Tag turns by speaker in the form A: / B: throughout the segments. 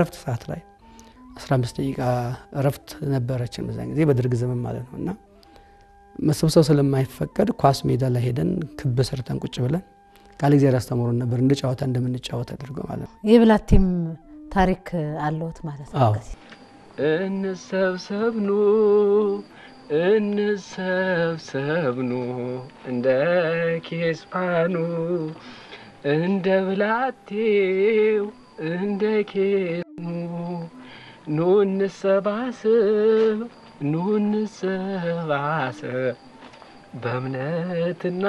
A: አረፍት ሰዓት ላይ 15 ደቂቃ አረፍት ነበረችን በዛን ጊዜ በደርግ ዘመን ማለት ነውና መሰብሰብ ስለማይፈቀድ ኳስ ሜዳ ላይ ሄደን ክብ ሰርተን ቁጭ ብለን ቃል እግዚአብሔር አስተምሮን ነበር እንደጫወታ እንደምንጫወት አድርጎ ማለት ነው።
B: የብላቴም ታሪክ አለውት ማለት ነው።
C: እንሰብሰብኑ እንደ ኬስፓኑ እንደ ብላቴው እንደ ኬኑ ኑ እንሰባሰብ በእምነትና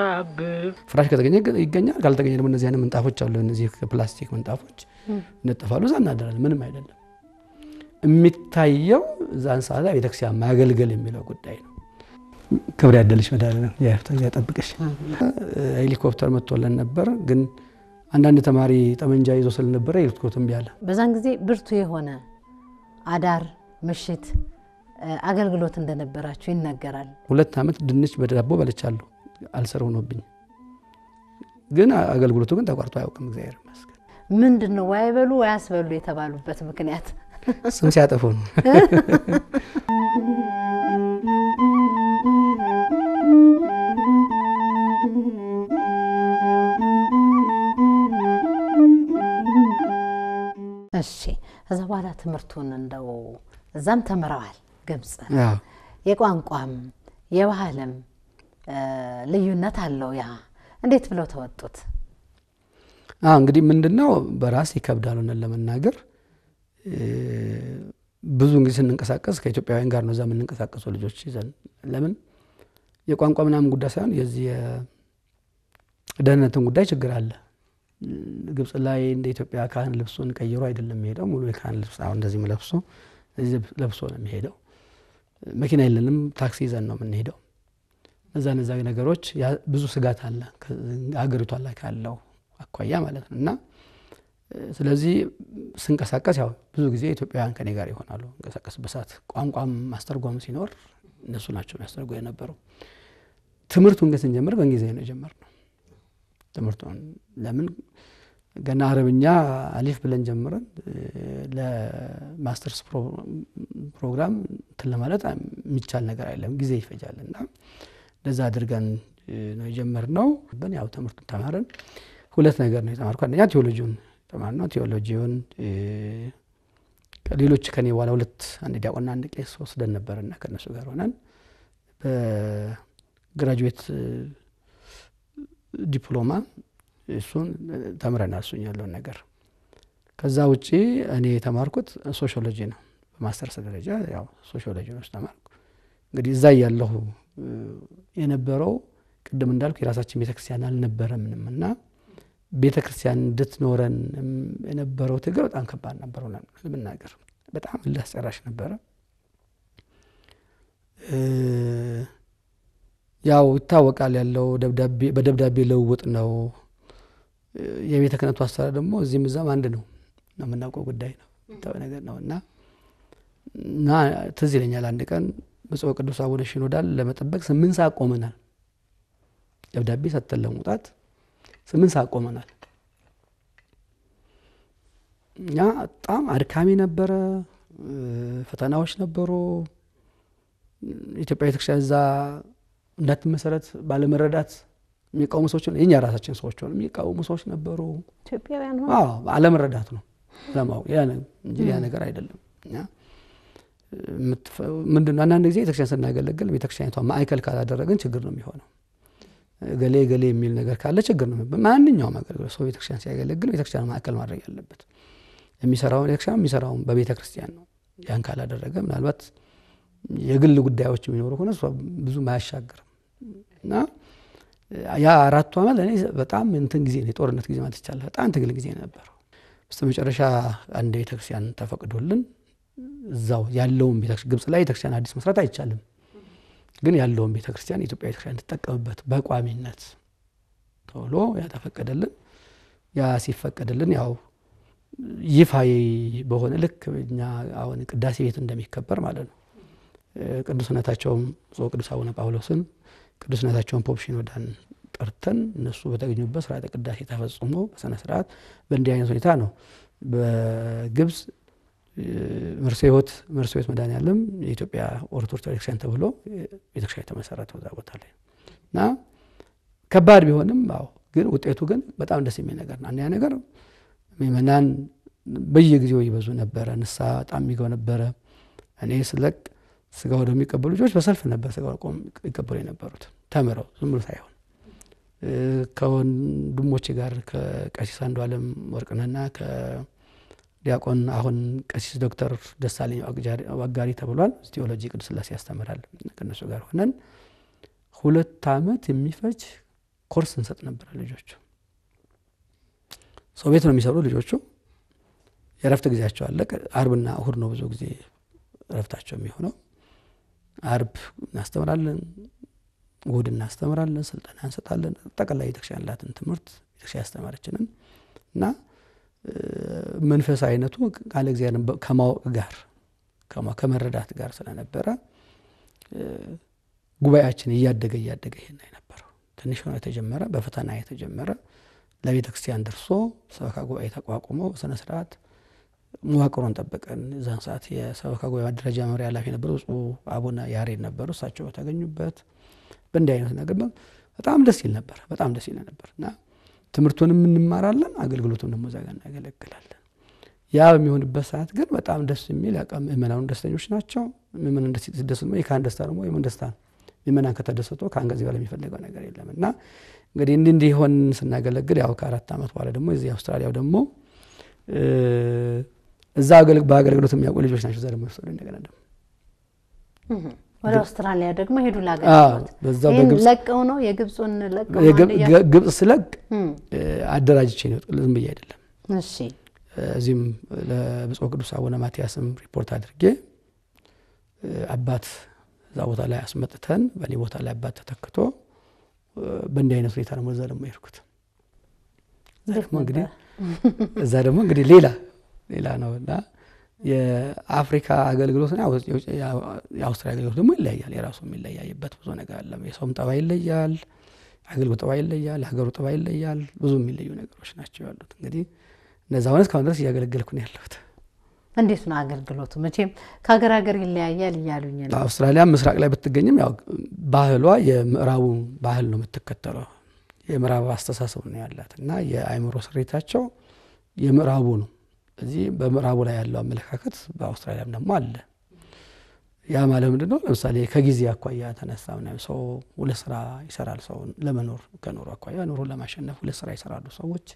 A: ፍራሽ ከተገኘ ይገኛል ካልተገኘ ደግሞ እነዚህ አይነት ምንጣፎች አሉ እነዚህ ፕላስቲክ ምንጣፎች እንጠፋሉ ዘናደራል ምንም አይደለም የሚታየው ዛን ሰዓት ቤተክርስቲያን ማገልገል የሚለው ጉዳይ ነው ክብር ያደልሽ መዳለ ነው ያጠብቅሽ ሄሊኮፕተር መጥቶለን ነበር ግን አንዳንድ ተማሪ ጠመንጃ ይዞ ስለነበረ ሄሊኮፕተርም ቢያለ
B: በዛን ጊዜ ብርቱ የሆነ አዳር ምሽት አገልግሎት እንደነበራችሁ ይነገራል
A: 2 አመት ድንች በዳቦ በልቻለሁ አልሰር ሆኖብኝ ግን አገልግሎቱ ግን ተቋርጦ አያውቅም እግዚአብሔር ይመስገን
B: ምንድነው ዋይበሉ ያስበሉ የተባሉበት ምክንያት
A: ስም ሲያጠፉ ነው
B: እሺ ከዛ በኋላ ትምህርቱን እንደው እዛም ተመራዋል ግብጽ
A: አዎ
B: የቋንቋም የባህልም ልዩነት አለው ያ እንዴት ብለው ተወጡት
A: እንግዲህ ምንድነው በራስ ይከብዳል ነው ለመናገር ብዙ እንግዲህ ስንንቀሳቀስ ከኢትዮጵያውያን ጋር ነው እዛ የምንንቀሳቀሰው ልጆች ይዘን ለምን የቋንቋ ምናምን ጉዳይ ሳይሆን የዚህ ደህንነትን ጉዳይ ችግር አለ ግብጽ ላይ እንደ ኢትዮጵያ ካህን ልብሱን ቀይሮ አይደለም የሚሄደው ሙሉ የካህን ልብስ አሁን እንደዚህ ለብሶ እዚህ ለብሶ ነው የሚሄደው መኪና የለንም ታክሲ ይዘን ነው የምንሄደው እዛ ነገሮች ብዙ ስጋት አለ አገሪቷ ላይ ካለው አኳያ ማለት ነውና ስለዚህ ስንቀሳቀስ ያው ብዙ ጊዜ ኢትዮጵያውያን ከኔ ጋር ይሆናሉ እንቀሳቀስ በሳት ቋንቋም ማስተርጓም ሲኖር እነሱ ናቸው ያስተርጓዩ የነበረው ትምህርቱን ግን ስንጀምር በእንግሊዝኛ ነው የጀመርነው ትምህርቱን ለምን ገና አረብኛ አሊፍ ብለን ጀምረን ለማስተርስ ፕሮግራም ለማለት የሚቻል ነገር አይደለም ጊዜ ይፈጃልና ለዛ አድርገን ነው የጀመርነው ያው ትምህርቱን ተማረን ሁለት ነገር ነው የተማርኩት አንደኛ ቴዎሎጂውን ተማርነው ቴዎሎጂውን ከሌሎች ከኔ በኋላ ሁለት አንድ ዲያቆንና አንድ ቄስ ወስደን ነበርና ከነሱ ጋር ሆነን በግራጁዌት ዲፕሎማ እሱን ተምረናል እሱን ያለው ነገር ከዛ ውጪ እኔ የተማርኩት ሶሺዮሎጂ ነው በማስተርስ ደረጃ ያው ሶሺዮሎጂ ነው ተማርኩ እንግዲህ እዛ ያለው የነበረው ቅድም እንዳልኩ የራሳችን ቤተክርስቲያን አልነበረምና ቤተክርስቲያን እንድትኖረን የነበረው ትግል በጣም ከባድ ነበር ለምናገር በጣም ለአስጨራሽ ነበር ያው ይታወቃል ያለው ደብዳቤ በደብዳቤ ለውጥ ነው የቤተ ክህነቱ አሰራር ደግሞ እዚህም እዛም አንድ ነው የምናውቀው ጉዳይ ነው ታው ነገር ነውና ትዝ ይለኛል አንድ ቀን ብፁዕ ቅዱስ አቡነ ሽኖዳል ለመጠበቅ 8 ሰዓት ቆመናል ደብዳቤ ሰጥተን ለመውጣት 8 ሰዓት ቆመናል ያ በጣም አድካሚ ነበረ ፈተናዎች ነበሩ ኢትዮጵያ ቤተክርስቲያን እዛ እንዳትመሰረት ባለመረዳት የሚቃወሙ ሰዎች ነው የኛ ራሳችን ሰዎች ነው የሚቃወሙ ሰዎች ነበሩ
B: ኢትዮጵያውያን ነው
A: አለመረዳት ነው ለማው ያ እንጂ ያ ነገር አይደለም ያ ምንድነው አንዳንድ ጊዜ ቤተክርስቲያን ስናገለግል ቤተክርስቲያኒቷ ማዕከል ካላደረግን ችግር ነው የሚሆነው ገሌ የሚል ነገር ካለ ችግር ነው ማንኛውም አገልግሎት ሰው ቤተክርስቲያን ሲያገለግል ቤተክርስቲያን ማዕከል ማድረግ ያለበት የሚሰራው ቤተክርስቲያን የሚሰራው በቤተክርስቲያን ነው ያን ካላደረገ ምናልባት የግል ጉዳዮች የሚኖሩ ሆነ ብዙ ማያሻግርና ያ 4 አመት ለኔ በጣም እንትን ጊዜ ነው ጦርነት ጊዜ ማለት ይቻላል በጣም ትግል ጊዜ ነበር በስተመጨረሻ አንድ ቤተክርስቲያን ተፈቅዶልን እዛው ያለውን ቤተክርስቲያን ግብጽ ላይ ቤተክርስቲያን አዲስ መስራት አይቻልም ግን ያለውን ቤተክርስቲያን ኢትዮጵያ ቤተክርስቲያን ተጠቀመበት በቋሚነት ቶሎ ያ ተፈቀደልን ያ ሲፈቀደልን ያው ይፋይ በሆነ ልክ እኛ አሁን ቅዳሴ ቤት እንደሚከበር ማለት ነው ቅዱስነታቸውም ጾ ቅዱስ አቡነ ጳውሎስን ቅዱስነታቸውን ፖፕ ሽኖዳን ጠርተን እነሱ በተገኙበት ሥርዓተ ቅዳሴ ተፈጽሞ በሰነ ስርዓት በእንዲህ አይነት ሁኔታ ነው በግብጽ መርሴ ሕይወት መድኃኔዓለም የኢትዮጵያ ኦርቶዶክስ ቤተክርስቲያን ተብሎ ቤተክርስቲያን የተመሰረተው እዛ ቦታ ላይ እና ከባድ ቢሆንም ግን ውጤቱ ግን በጣም ደስ የሚል ነገር ነው። አንደኛ ነገር ምእመናን በየጊዜው ይበዙ ነበረ። ንስሐ በጣም የሚገቡ ነበረ። እኔ ስለቅ ስጋ ወደሙ የሚቀበሉ ልጆች በሰልፍ ነበር ስጋ ወደሙ ይቀበሉ የነበሩት ተምረው ዝም ብሎ ሳይሆን ከወንድሞቼ ጋር ከቀሲስ አንዱዓለም ወርቅነህና ከዲያቆን አሁን ቀሲስ ዶክተር ደሳለኝ ዋጋሪ ተብሏል ቴዎሎጂ ቅድስት ሥላሴ ያስተምራል። ከነሱ ጋር ሆነን 2 ዓመት የሚፈጅ ኮርስ እንሰጥ ነበር ልጆቹ። ሰው ቤት ነው የሚሰሩ ልጆቹ። የረፍት ጊዜያቸው አለ። አርብና እሁድ ነው ብዙ ጊዜ ረፍታቸው የሚሆነው። አርብ እናስተምራለን፣ እሁድ እናስተምራለን፣ ስልጠና እንሰጣለን። ጠቅላላ ቤተክርስቲያን ያላትን ትምህርት ቤተክርስቲያን ያስተማረችንን እና መንፈሳዊነቱ ቃለ እግዚአብሔርን ከማወቅ ጋር ከመረዳት ጋር ስለነበረ ጉባኤያችን እያደገ ይሄን አይነበረው። ትንሽ ሆኖ የተጀመረ በፈተና የተጀመረ ለቤተክርስቲያን ደርሶ ሰበካ ጉባኤ ተቋቁሞ በስነ ስርዓት መዋቅሩን ጠብቀን እዛን ሰዓት የሰበካ ጉባኤ ማደራጃ መምሪያ ኃላፊ ነበሩ ብፁዕ አቡነ ያሬድ ነበሩ። እሳቸው ተገኙበት። በእንዲህ አይነት ነገር በጣም ደስ ይል ነበር። እና ትምህርቱንም እንማራለን፣ አገልግሎቱን ደግሞ እዛ ጋር እናገለግላለን። ያ በሚሆንበት ሰዓት ግን በጣም ደስ የሚል ምእመናን ደስተኞች ናቸው። ምእመናን ደስ ነው። የካህን ደስታ ደግሞ የምን ደስታ ነው። ምእመናን ከተደሰቱ ካህን ከዚህ በላይ የሚፈልገው ነገር የለም። እና እንግዲህ እንዲህ ሆን ስናገለግል ያው ከ4 ዓመት በኋላ ደግሞ እዚህ አውስትራሊያው ደግሞ እዛ በአገልግሎት የሚያውቁ ልጆች ናቸው። እዛ ደግሞ ወሰዱ እንደገና ደግሞ
B: ወደ አውስትራሊያ ደግሞ ሄዱ ላገለግሎት። ይሄን ለቀው ነው የግብፁን ለቀው ነው
A: ግብፅ ስለቅ አደራጅቼ ነው ዝም ብዬ አይደለም።
B: እሺ
A: እዚህም ለብፁዕ ቅዱስ አቡነ ማትያስም ሪፖርት አድርጌ አባት እዛ ቦታ ላይ አስመጥተን በእኔ ቦታ ላይ አባት ተተክቶ በእንዲህ አይነት ሁኔታ ደግሞ እዛ ደግሞ ሄድኩት። እዛ ደግሞ እንግዲህ ሌላ ነውና የአፍሪካ አገልግሎትና የአውስትራሊያ አገልግሎት ደግሞ ይለያያል። የራሱ የሚለያይበት ብዙ ነገር አለ። የሰውም ጠባይ ይለያል፣ አገልግሎት ጠባይ ይለያል፣ ሀገሩ ጠባይ ይለያል። ብዙ የሚለዩ ነገሮች ናቸው ያሉት። እንግዲህ እነዛ ሆነስ ካሁን ድረስ እያገለገልኩ ነው ያለሁት።
B: እንዴት ነው አገልግሎቱ? መቼም ከሀገር ይለያያል እያሉኝ ነው።
A: አውስትራሊያ ምስራቅ ላይ ብትገኝም ያው ባህሏ የምዕራቡን ባህል ነው የምትከተለው። የምዕራብ አስተሳሰብ ነው ያላት እና የአእምሮ ስሬታቸው የምዕራቡ ነው። እዚህ በምዕራቡ ላይ ያለው አመለካከት በአውስትራሊያም ደግሞ አለ። ያ ማለት ምንድነው? ለምሳሌ ከጊዜ አኳያ ተነሳ ምናምን ሰው ሁለት ስራ ይሰራል። ሰው ለመኖር ከኖር አኳያ ኑሮን ለማሸነፍ ሁለት ስራ ይሰራሉ ሰዎች።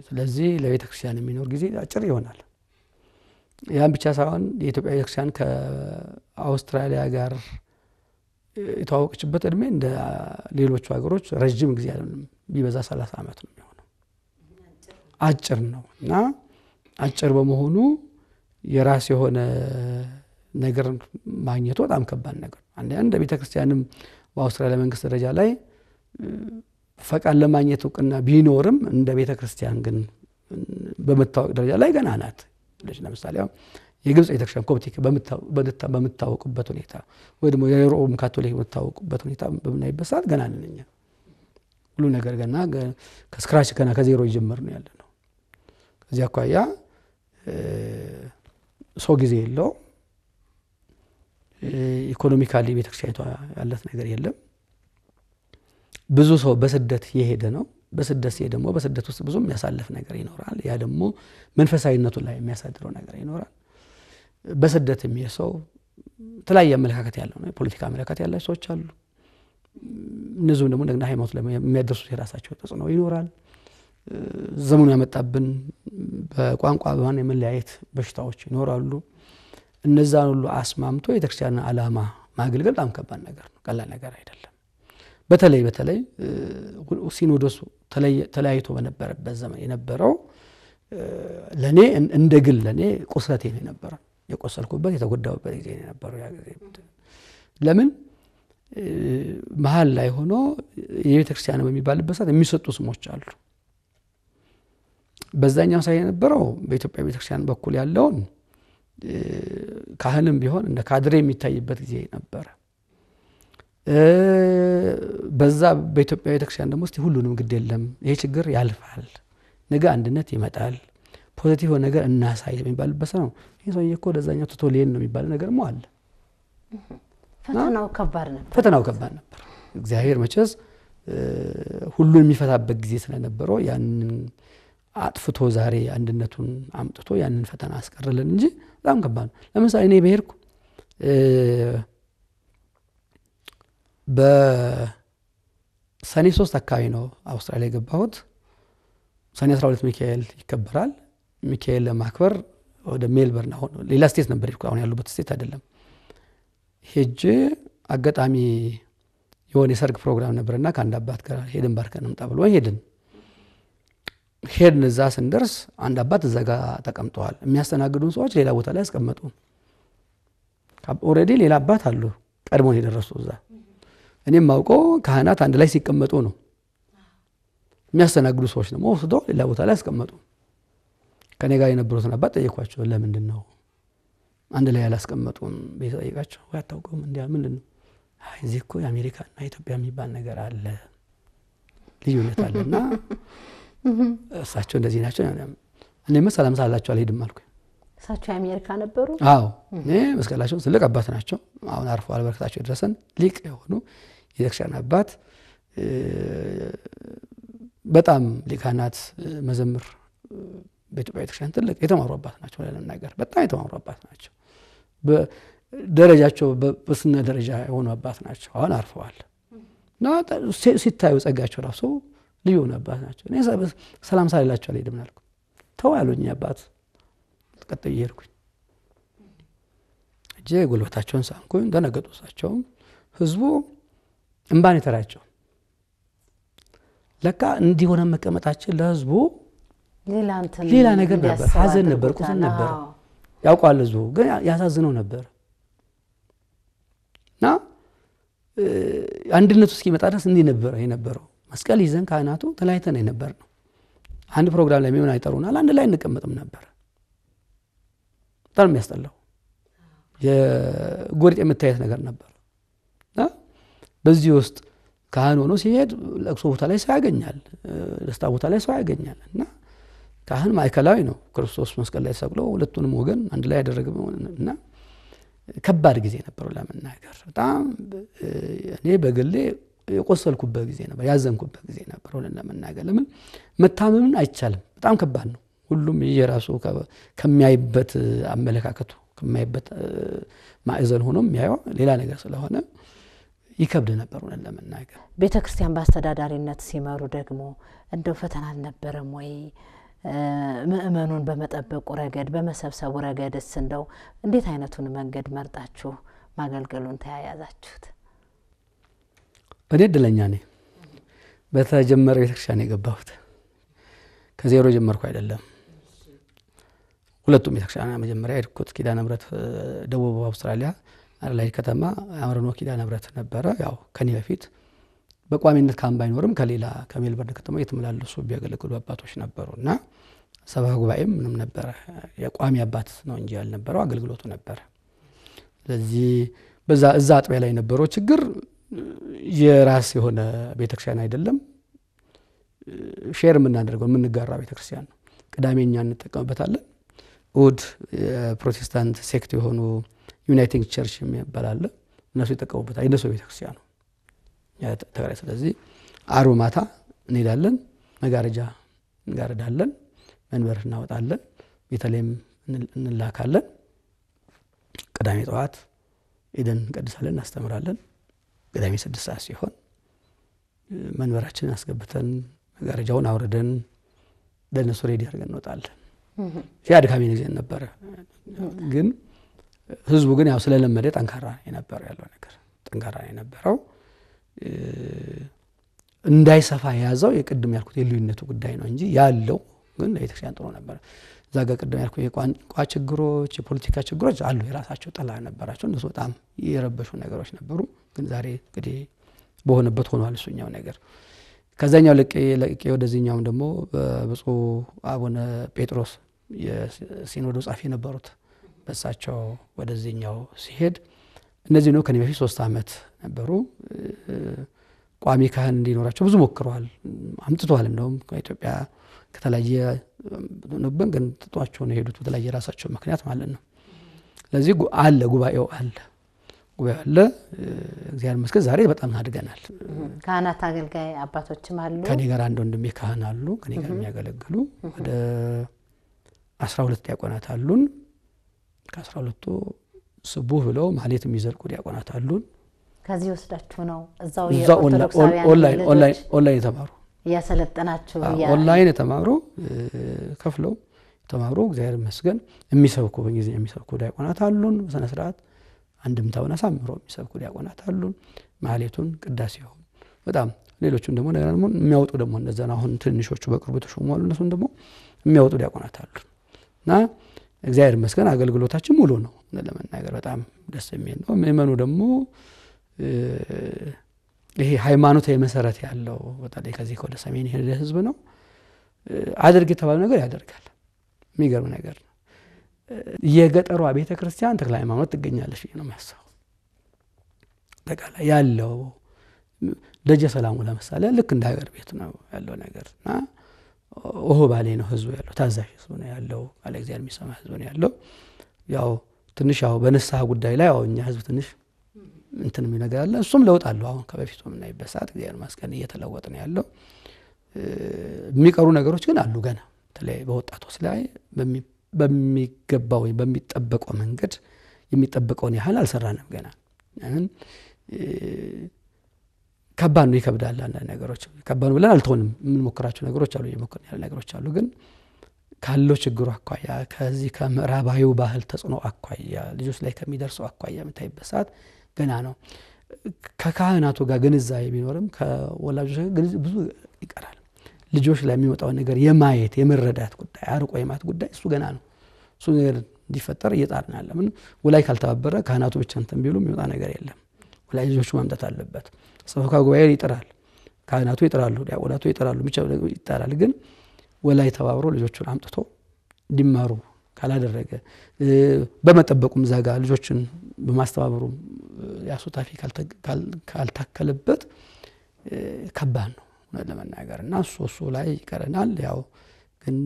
A: ስለዚህ ለቤተ ክርስቲያን የሚኖር ጊዜ አጭር ይሆናል። ያን ብቻ ሳይሆን የኢትዮጵያ ቤተ ክርስቲያን ከአውስትራሊያ ጋር የተዋወቀችበት እድሜ እንደ ሌሎቹ ሀገሮች ረጅም ጊዜ አይደለም። ቢበዛ 30 ዓመት ነው የሚሆነው። አጭር ነው እና አጭር በመሆኑ የራስ የሆነ ነገር ማግኘቱ በጣም ከባድ ነገር። አንድ ቤተ ክርስቲያንም በአውስትራሊያ መንግስት ደረጃ ላይ ፈቃድ ለማግኘት እውቅና ቢኖርም እንደ ቤተ ክርስቲያን ግን በመታወቅ ደረጃ ላይ ገና ናት። ለምሳሌ የግብፅ ቤተክርስቲያን ኮፕቲክ በምታወቅበት ሁኔታ ወይ ደግሞ የሮም ካቶሊክ በምታወቅበት ሁኔታ በምናይበት ሰዓት ገና ነን እኛ። ሁሉ ነገር ገና ከስክራች ገና ከዜሮ ይጀምር ነው ያለ ነው። ከዚህ አኳያ ሰው ጊዜ የለው። ኢኮኖሚካሊ ቤተክርስቲያኒቷ ያላት ነገር የለም። ብዙ ሰው በስደት የሄደ ነው። በስደት ሲሄድ ደግሞ በስደት ውስጥ ብዙ የሚያሳልፍ ነገር ይኖራል። ያ ደግሞ መንፈሳዊነቱ ላይ የሚያሳድረው ነገር ይኖራል። በስደት የሚሄድ ሰው ተለያየ አመለካከት ያለው ነው። የፖለቲካ አመለካከት ያላቸው ሰዎች አሉ። እነዚህም ደግሞ እንደገና ሃይማኖት ላይ የሚያደርሱት የራሳቸው ተጽዕኖ ይኖራል። ዘመኑ ያመጣብን በቋንቋ በማን የመለያየት በሽታዎች ይኖራሉ። እነዛን ሁሉ አስማምቶ የቤተክርስቲያንን ዓላማ ማገልገል በጣም ከባድ ነገር ነው፣ ቀላል ነገር አይደለም። በተለይ ሲኖዶሱ ተለያይቶ በነበረበት ዘመን የነበረው ለኔ እንደ ግል ለኔ ቁስለቴ ነው የነበረው። የቆሰልኩበት የተጎዳሁበት ጊዜ ነው የነበረው። ያ ጊዜ ለምን መሀል ላይ ሆኖ የቤተክርስቲያን በሚባልበት ሰዓት የሚሰጡ ስሞች አሉ። በዛኛው ሳይ የነበረው በኢትዮጵያ ቤተክርስቲያን በኩል ያለውን ካህንም ቢሆን እንደ ካድሬ የሚታይበት ጊዜ ነበር። በዛ በኢትዮጵያ ቤተክርስቲያን ደግሞ እስቲ ሁሉንም ግድ የለም ይሄ ችግር ያልፋል፣ ነገ አንድነት ይመጣል፣ ፖዚቲቭ ነገር እናሳይ የሚባልበት ነው። ይሄ ሰውዬ እኮ ወደዛኛው ትቶ ሊሄድ ነው የሚባል ነገርም አለ።
B: ፈተናው ከባድ ነበር።
A: እግዚአብሔር መቼስ ሁሉን የሚፈታበት ጊዜ ስለነበረው ያንን አጥፍቶ ዛሬ አንድነቱን አምጥቶ ያንን ፈተና አስቀርልን እንጂ በጣም ከባድ ነው። ለምሳሌ እኔ በሄድኩ በሰኔ 3 አካባቢ ነው አውስትራሊያ የገባሁት። ሰኔ 12 ሚካኤል ይከበራል። ሚካኤል ለማክበር ወደ ሜልበርን አሁን ሌላ ስቴት ነበር የሄድኩት፣ አሁን ያሉበት ስቴት አይደለም። ሄጄ አጋጣሚ የሆነ የሰርግ ፕሮግራም ነበርና ከአንድ አባት ጋር ሄድን ባርከን እንምጣ ብሎ ሄድን። እዛ ስንደርስ አንድ አባት እዛ ጋር ተቀምጠዋል። የሚያስተናግዱን ሰዎች ሌላ ቦታ ላይ አስቀመጡ። ኦልሬዲ ሌላ አባት አሉ ቀድሞን የደረሱ እዛ። እኔም ማውቀው ካህናት አንድ ላይ ሲቀመጡ ነው። የሚያስተናግዱ ሰዎች ደግሞ ወስደው ሌላ ቦታ ላይ አስቀመጡ። ከኔ ጋር የነበሩትን አባት ጠየኳቸው፣ ለምንድን ነው አንድ ላይ ያላስቀመጡን? ቤት ጠይቃቸው፣ አታውቀውም እንዴ? ምንድን ነው? አይ እዚህ እኮ የአሜሪካና ኢትዮጵያ የሚባል ነገር አለ፣ ልዩነት አለና እሳቸው እንደዚህ ናቸው። እኔም ሰላም ሳላቸው አልሄድም አልኩኝ።
B: እሳቸው የአሜሪካ ነበሩ?
A: አዎ፣ እኔ መስቀላቸው ትልቅ አባት ናቸው። አሁን አርፈዋል፣ በረከታቸው ይድረሰን። ሊቅ የሆኑ የቤተክርስቲያን አባት፣ በጣም ሊቃናት መዘምር በኢትዮጵያ ቤተክርስቲያን ትልቅ የተማሩ አባት ናቸው። ለነገር በጣም የተማሩ አባት ናቸው። በደረጃቸው በስነ ደረጃ የሆኑ አባት ናቸው። አሁን አርፈዋል እና ሲታዩ ጸጋቸው ራሱ ልዩ አባት ናቸው። እኔ ሰላም ሳልላቸው አልሄድም አልኩ። ተው ያሉኝ አባት ተቀጥዬ ሄድኩኝ። እጄ ጉልበታቸውን ሳንኩኝ፣ ደነገጡ። እሳቸውም ህዝቡ እንባን የተራቸው ለካ እንዲሆነ መቀመጣችን ለህዝቡ ሌላ ነገር ነበር፣ ሐዘን ነበር፣ ቁስል ነበር። ያውቃል ህዝቡ ግን ያሳዝነው ነበር። እና አንድነቱ እስኪመጣ ድረስ እንዲህ ነበር የነበረው። መስቀል ይዘን ካህናቱ ተለያይተን ነበር ነው። አንድ ፕሮግራም ላይ ምን አይጠሩናል፣ አንድ ላይ እንቀመጥም ነበር። በጣም የሚያስጠላው የጎሪጥ የምታየት ነገር ነበር። እና በዚህ ውስጥ ካህን ሆኖ ሲሄድ ለቅሶ ቦታ ላይ ሰው ያገኛል፣ ደስታ ቦታ ላይ ሰው ያገኛል። እና ካህን ማዕከላዊ ነው። ክርስቶስ መስቀል ላይ ተሰቅሎ ሁለቱንም ወገን አንድ ላይ ያደረገ እና ከባድ ጊዜ ነበር ለመናገር። በጣም እኔ በግሌ የቆሰልኩበት ጊዜ ነበር፣ ያዘንኩበት ጊዜ ነበር ለመናገር። ለምን መታመምን አይቻልም፣ በጣም ከባድ ነው። ሁሉም የራሱ ከሚያይበት አመለካከቱ ከሚያይበት ማዕዘን ሆኖ የሚያየው ሌላ ነገር ስለሆነ ይከብድ ነበር ለመናገር።
B: ቤተክርስቲያን በአስተዳዳሪነት ሲመሩ ደግሞ እንደው ፈተና አልነበረም ወይ? ምእመኑን በመጠበቁ ረገድ በመሰብሰቡ ረገድስ እንደው እንዴት አይነቱን መንገድ መርጣችሁ ማገልገሉን ተያያዛችሁት?
A: እኔ እድለኛ ነኝ። በተጀመረ ቤተክርስቲያን የገባሁት ከዜሮ ጀመርኩ አይደለም። ሁለቱም ቤተክርስቲያን መጀመሪያ ሄድኩት ኪዳነ ምሕረት ደቡብ አውስትራሊያ አድላይድ ከተማ አምረኖ ኪዳነ ምሕረት ነበረ። ያው ከኔ በፊት በቋሚነት ካምፕ ባይኖርም ከሌላ ከሜልበርን ከተማ የተመላለሱ ቢያገለግሉ አባቶች ነበሩና ሰባ ጉባኤም ምንም ነበረ። የቋሚ አባት ነው እንጂ ያልነበረው አገልግሎቱ ነበረ። ስለዚህ እዛ አጥቢያ ላይ የነበረው ችግር የራስ የሆነ ቤተክርስቲያን አይደለም፣ ሼር የምናደርገው የምንጋራ ቤተክርስቲያን ነው። ቅዳሜኛ እንጠቀምበታለን። እሑድ ፕሮቴስታንት ሴክት የሆኑ ዩናይቲንግ ቸርች የሚባል አለ፣ እነሱ ይጠቀሙበታል። የነሱ ቤተክርስቲያን ነው ተጋራይ። ስለዚህ ዓርብ ማታ እንሄዳለን፣ መጋረጃ እንጋርዳለን፣ መንበር እናወጣለን፣ ቤተልሔም እንላካለን። ቅዳሜ ጠዋት ሄደን እንቀድሳለን፣ እናስተምራለን። ቅዳሜ 6 ሰዓት ሲሆን መንበራችንን አስገብተን መጋረጃውን አውርደን ለነሱ ሬዲ አድርገን እንወጣለን። ያ አድካሚ ጊዜ ነበረ፣ ግን ህዝቡ ግን ያው ስለለመደ ጠንካራ የነበረው ያለው ነገር ጠንካራ የነበረው እንዳይሰፋ የያዘው የቅድም ያልኩት የልዩነቱ ጉዳይ ነው እንጂ ያለው ግን ለቤተክርስቲያን ጥሩ ነበር። እዛ ጋር ቅድም ያልኩት የቋንቋ ችግሮች፣ የፖለቲካ ችግሮች አሉ፣ የራሳቸው ጠላ ነበራቸው። እነሱ በጣም የረበሹ ነገሮች ነበሩ። ግን ዛሬ እንግዲህ በሆነበት ሆኗል እሱኛው ነገር። ከዛኛው ለቄ ወደዚህኛው ደግሞ በብፁዕ አቡነ ጴጥሮስ የሲኖዶ ጻፊ የነበሩት በሳቸው ወደዚህኛው ሲሄድ እነዚህ ነው ከኔ በፊት 3 ዓመት ነበሩ። ቋሚ ካህን እንዲኖራቸው ብዙ ሞክረዋል፣ አምጥተዋል። እንደውም ከኢትዮጵያ ከተለያየ ነበር ግን ጥጧቸው ነው ሄዱት በተለያየ ራሳቸው ምክንያት ማለት ነው ስለዚህ አለ ጉባኤው አለ እግዚአብሔር ይመስገን ዛሬ በጣም አድገናል
B: ካህናት አገልጋይ አባቶችም አሉ
A: ከኔ ጋር አንድ ወንድሜ ካህን አሉ ከኔ ጋር የሚያገለግሉ ወደ 12 ዲያቆናት አሉን ከ12ቱ ስቡህ ብለው ማለት የሚዘልቁ ዲያቆናት አሉን
B: ከዚህ ወስዳችሁ ነው እዛው የኦርቶዶክሳውያን
A: ኦንላይን ተማሩ
B: ያሰለጠናችሁ
A: ኦንላይን ተማሩ ከፍለው ተማሩ እግዚአብሔር ይመስገን የሚሰብኩ በጊዜ የሚሰብኩ ዲያቆናት አሉን በሰነ ስርዓት አንድምታውን አሳምሮ የሚሰብኩ ዲያቆናት አሉን ማህሌቱን ቅዳሴውን በጣም ሌሎቹን ደግሞ ነገር ደግሞ የሚያወጡ ደግሞ እንደዛ አሁን ትንሾቹ በቅርቡ ተሾሙ አሉ እነሱን ደግሞ የሚያወጡ ዲያቆናት አሉና እግዚአብሔር ይመስገን አገልግሎታችን ሙሉ ነው ለመናገር በጣም ደስ የሚል ነው ምእመኑ ደግሞ ይሄ ሃይማኖታዊ መሰረት ያለው በተለይ ከዚህ ወደ ሰሜን ሄደ ህዝብ ነው አድርግ የተባለ ነገር ያደርጋል የሚገርም ነገር ነው የገጠሯ ቤተክርስቲያን ተክለ ሃይማኖት ትገኛለች ነው የሚያስበው ተቃላይ ያለው ደጀ ሰላሙ ለምሳሌ ልክ እንደ ሀገር ቤት ነው ያለው ነገርና ኦሆ ባሌ ነው ህዝቡ ያለው ታዛዥ ህዝቡ ነው ያለው አለ እግዚአብሔር የሚሰማ ህዝቡ ነው ያለው ያው ትንሽ ያው በነሳህ ጉዳይ ላይ ያው እኛ ህዝብ ትንሽ እንትን የሚነገር አለ እሱም ለውጥ አለው አሁን ከበፊቱ ምናይበት ሰዓት እግዚአብሔር ይመስገን እየተለወጠ ነው ያለው የሚቀሩ ነገሮች ግን አሉ ገና ተለይ በወጣቶች ላይ በሚገባው ወይ በሚጠበቀው መንገድ የሚጠበቀውን ያህል አልሰራንም ገና ከባድ ነው ይከብዳል አንዳንድ ነገሮች ከባድ ነው ብለን አልተውንም ምን ሞክራቸው ነገሮች አሉ የሞከርን ያለ ነገሮች አሉ ግን ካለው ችግሩ አኳያ ከዚህ ከምዕራባዊው ባህል ተጽዕኖ አኳያ ልጆች ላይ ከሚደርሰው አኳያ የምታይበት ሰዓት ገና ነው ከካህናቱ ጋር ግንዛቤ ቢኖርም ከወላጆች ጋር ብዙ ይቀራል ልጆች ላይ የሚመጣው ነገር የማየት የመረዳት ጉዳይ አርቆ የማት ጉዳይ እሱ ገና ነው እሱ ነገር እንዲፈጠር እየጣርን ያለ ምን ወላይ ካልተባበረ ካህናቱ ብቻ እንትን ቢሉ የሚወጣ ነገር የለም ወላይ ልጆቹ ማምጣት አለበት ሰበካ ጉባኤ ይጥራል ካህናቱ ይጥራሉ ዲያቆናቱ ይጥራሉ ብቻ ይጣራል ግን ወላይ ተባብሮ ልጆቹን አምጥቶ እንዲማሩ ካላደረገ በመጠበቁም ዛጋ ልጆችን በማስተባበሩ ያሱታፊ ካልታከለበት ከባድ ነው ለመናገርና እሱ ላይ ይቀረናል ያው ግን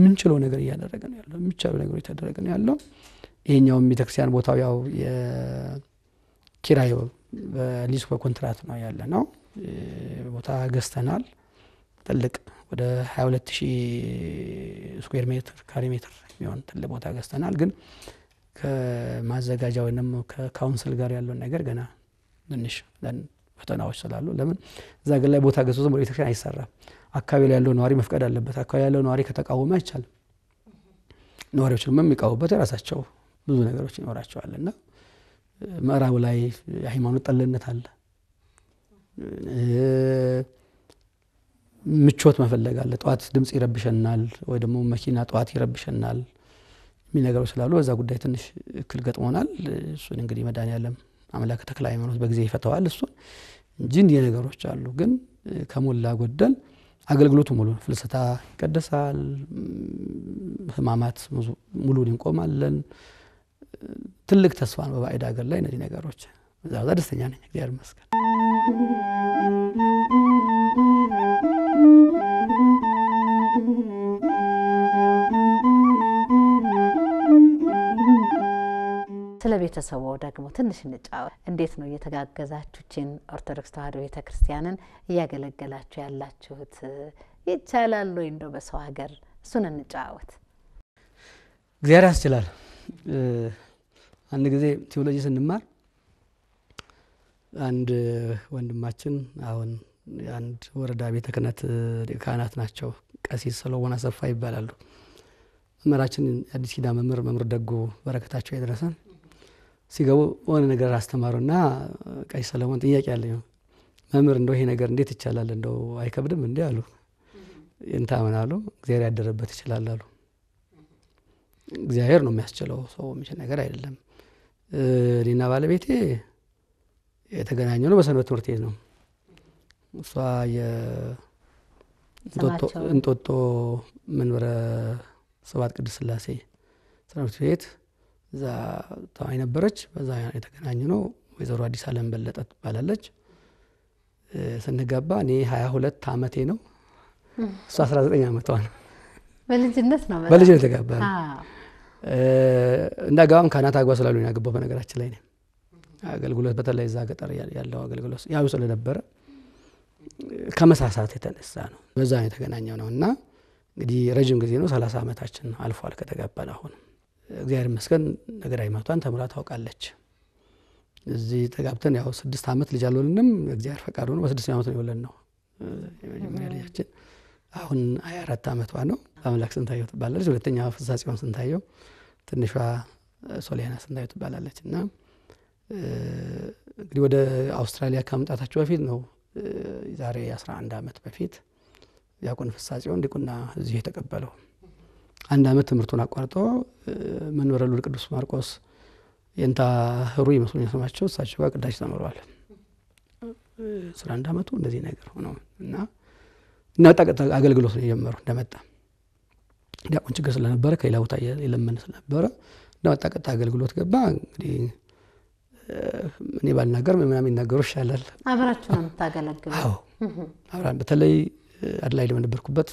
A: ምን ችለው ነገር ያደረገን ያለው የሚቻለው ነገር የተደረገን ያለው ይሄኛው ቤተክርስቲያን ቦታው ያው የኪራይ በሊዝ ኮንትራት ነው ያለነው ቦታ ገዝተናል ትልቅ ወደ 22000 ስኩዌር ሜትር ካሬ ሜትር የሚሆን ትልቅ ቦታ ገዝተናል ግን ከማዘጋጃው ወይንም ከካውንስል ጋር ያለው ነገር ገና ትንሽ ፈተናዎች ስላሉ ለምን እዛ ግን ላይ ቦታ ገዝቶ ዝም ቤተክርስቲያን አይሰራም አካባቢ ላይ ያለው ነዋሪ መፍቀድ አለበት አካባቢ ያለው ነዋሪ ከተቃወመ አይቻልም ነዋሪዎችንም የሚቃወሙበት የራሳቸው ብዙ ነገሮች ይኖራቸዋልና ምዕራቡ ላይ የሃይማኖት ጠልነት አለ ምቾት መፈለግ አለ ጧት ድምጽ ይረብሸናል ወይ ደግሞ መኪና ጧት ይረብሸናል የሚነገረው ስላሉ በዛ ጉዳይ ትንሽ እክል ገጥሞናል እሱን እንግዲህ መድኃኒዓለም አምላክ ተክለ ሃይማኖት በጊዜ ይፈታዋል እሱን እንጂ እንዲህ ነገሮች አሉ ግን ከሞላ ጎደል አገልግሎቱ ሙሉ ፍልሰታ ይቀደሳል ህማማት ሙሉ እንቆማለን ትልቅ ተስፋ ነው በባዕድ ሀገር ላይ እነዚህ ነገሮች እዛ ደስተኛ ነኝ እግዚአብሔር ይመስገን
B: ስለ ቤተሰቡ ደግሞ ትንሽ እንጫወት እንዴት ነው እየተጋገዛችሁችን ኦርቶዶክስ ተዋሕዶ ቤተክርስቲያንን እያገለገላችሁ ያላችሁት ይቻላል ወይ እንደው በሰው ሀገር እሱን እንጫወት
A: እግዚአብሔር ያስችላል አንድ ጊዜ ቴዎሎጂ ስንማር አንድ ወንድማችን አሁን አንድ ወረዳ ቤተ ክህነት ካህናት ናቸው ቀሲስ ሰሎሞን አሰፋ ይባላሉ መምህራችን አዲስ ኪዳን መምህር ደጎ በረከታቸው ይድረሰን ሲገቡ ወነ ነገር አስተማሩና ቀሲስ ሰሎሞን ጥያቄ አለኝ መምህር እንደው ይሄ ነገር እንዴት ይቻላል እንደው አይከብድም እንዴ አሉ እንታመናሉ እግዚአብሔር ያደረበት ይችላል አሉ እግዚአብሔር ነው የሚያስችለው ሰው የሚችል ነገር አይደለም ሊና ባለቤቴ የተገናኘው ነው በሰንበት ትምህርት ቤት ነው እሷ እንጦጦ መንበረ ሰባት ቅዱስ ሥላሴ ሰንበት ቤት እዛ ተማሪ ነበረች በዛ የተገናኘው ነው ወይዘሮ አዲስ ዓለም በለጠ ባላለች ስንገባ እኔ 22 ዓመቴ ነው እሷ 19 ዓመቷ ነው
B: በልጅነት ነው
A: በልጅነት ተጋባን እንዳጋም ካናት አግባ ስላሉኝ ያገባው በነገራችን ላይ ነው አገልግሎት በተለይ እዛ ገጠር ያለው አገልግሎት ያው ስለነበረ ከመሳሳት የተነሳ ነው በዛ የተገናኘው ነውና እንግዲህ ረጅም ጊዜ ነው 30 ዓመታችን አልፏል ከተጋባን አሁን እግዚአብሔር ይመስገን ነገር አይማቷን ተምራ ታውቃለች እዚህ ተጋብተን ያው 6 ዓመት ልጅ አልወለንም እግዚአብሔር ፈቃድ ሆኖ በ6 ዓመት ነው የወለድነው የመጀመሪያ ልጃችን አሁን 24 ዓመቷ ነው አምላክ ስንታየው ትባላለች ሁለተኛ ፍሳጽዮን ስንታየው ትንሿ ሶሊያና ስንታየው ትባላለችና እንግዲህ ወደ አውስትራሊያ ከመምጣታቸው በፊት ነው ዛሬ 11 ዓመት በፊት ያቆን ፍሳጽዮን ዲቁና እዚህ የተቀበለው አንድ ዓመት ትምህርቱን አቋርጦ መንበረ ልዑል ቅዱስ ማርቆስ የንታ ህሩ ይመስሉኝ ስማቸው እሳቸው ጋር ቅዳሴ ተመረዋል 11 ዓመቱ እንደዚህ ነገር ሆኖ እና እናጣቀጣ አገልግሎት ነው የጀመሩ እንደመጣ ዲያቆን ችግር ስለነበረ ከሌላ ቦታ የለመነ ስለነበረ እናጣቀጣ አገልግሎት ገባ እንግዲህ እኔ ባልናገር ምናምን ይናገሩ ይሻላል
B: አብራችሁ ነው የምታገለግሉ
A: አዎ አብራን በተለይ አድላይድ በነበርኩበት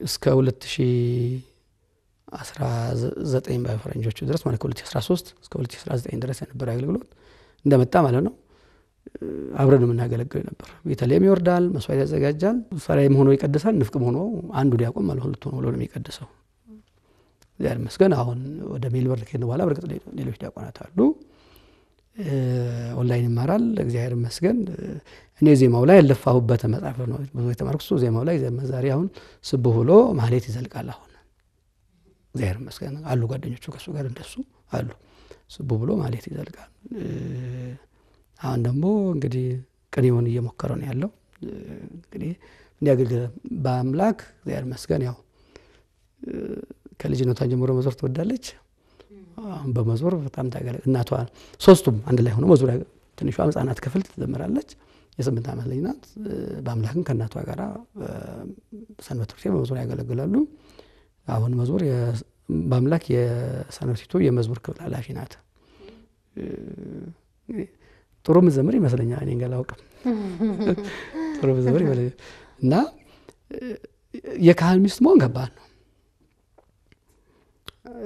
A: እስከ 2019 በፈረንጆቹ ድረስ ማለት 2013 እስከ 2019 ድረስ የነበረ አገልግሎት እንደመጣ ማለት ነው አብረን የምናገለግል ነበር ቤተልሔም ይወርዳል መስዋዕት ያዘጋጃል ፈራይም ሆኖ ይቀድሳል ንፍቅም ሆኖ አንዱ ዲያቆን ማለት ሁለቱ ሆኖ ነው የሚቀድሰው ዛሬ መስገን አሁን ወደ ሜልበርን ከሄድን በኋላ በርግጥ ሌሎች ዲያቆናት አሉ ኦንላይን ይማራል እግዚአብሔር ይመስገን እኔ ዜማው ላይ ያለፋሁበት መጽሐፍ ነው ብዙ የተማርኩት ዜማው ላይ ዛሬ አሁን ስብ ብሎ ማህሌት ይዘልቃል አሁን እግዚአብሔር ይመስገን አሉ ጓደኞቹ ከሱ ጋር እንደሱ አሉ ስብ ብሎ ማህሌት ይዘልቃል አሁን ደግሞ እንግዲህ ቅኔውን እየሞከረ ነው ያለው እንግዲህ እንዲያገልግል በአምላክ እግዚአብሔር ይመስገን ያው ከልጅነቷ ጀምሮ መዞር ትወዳለች በመዞር በጣም ታገለ እናቷ ሶስቱም አንድ ላይ ሆኖ መዞር ትንሿ ህፃናት ክፍል ትዘምራለች የ8 ዓመት ልጅ ናት በአምላክም ከእናቷ ጋራ ሰንበት ትምህርት በመዞር ያገለግላሉ አሁን መዞር በአምላክ የሰንበቲቱ የመዝሙር ክፍል ኃላፊ ናት ጥሩ መዘምር ይመስለኛል እኔ እንገላውቅም ጥሩ መዘምር ይመስለኛል እና የካህን ሚስት መሆን ከባድ ነው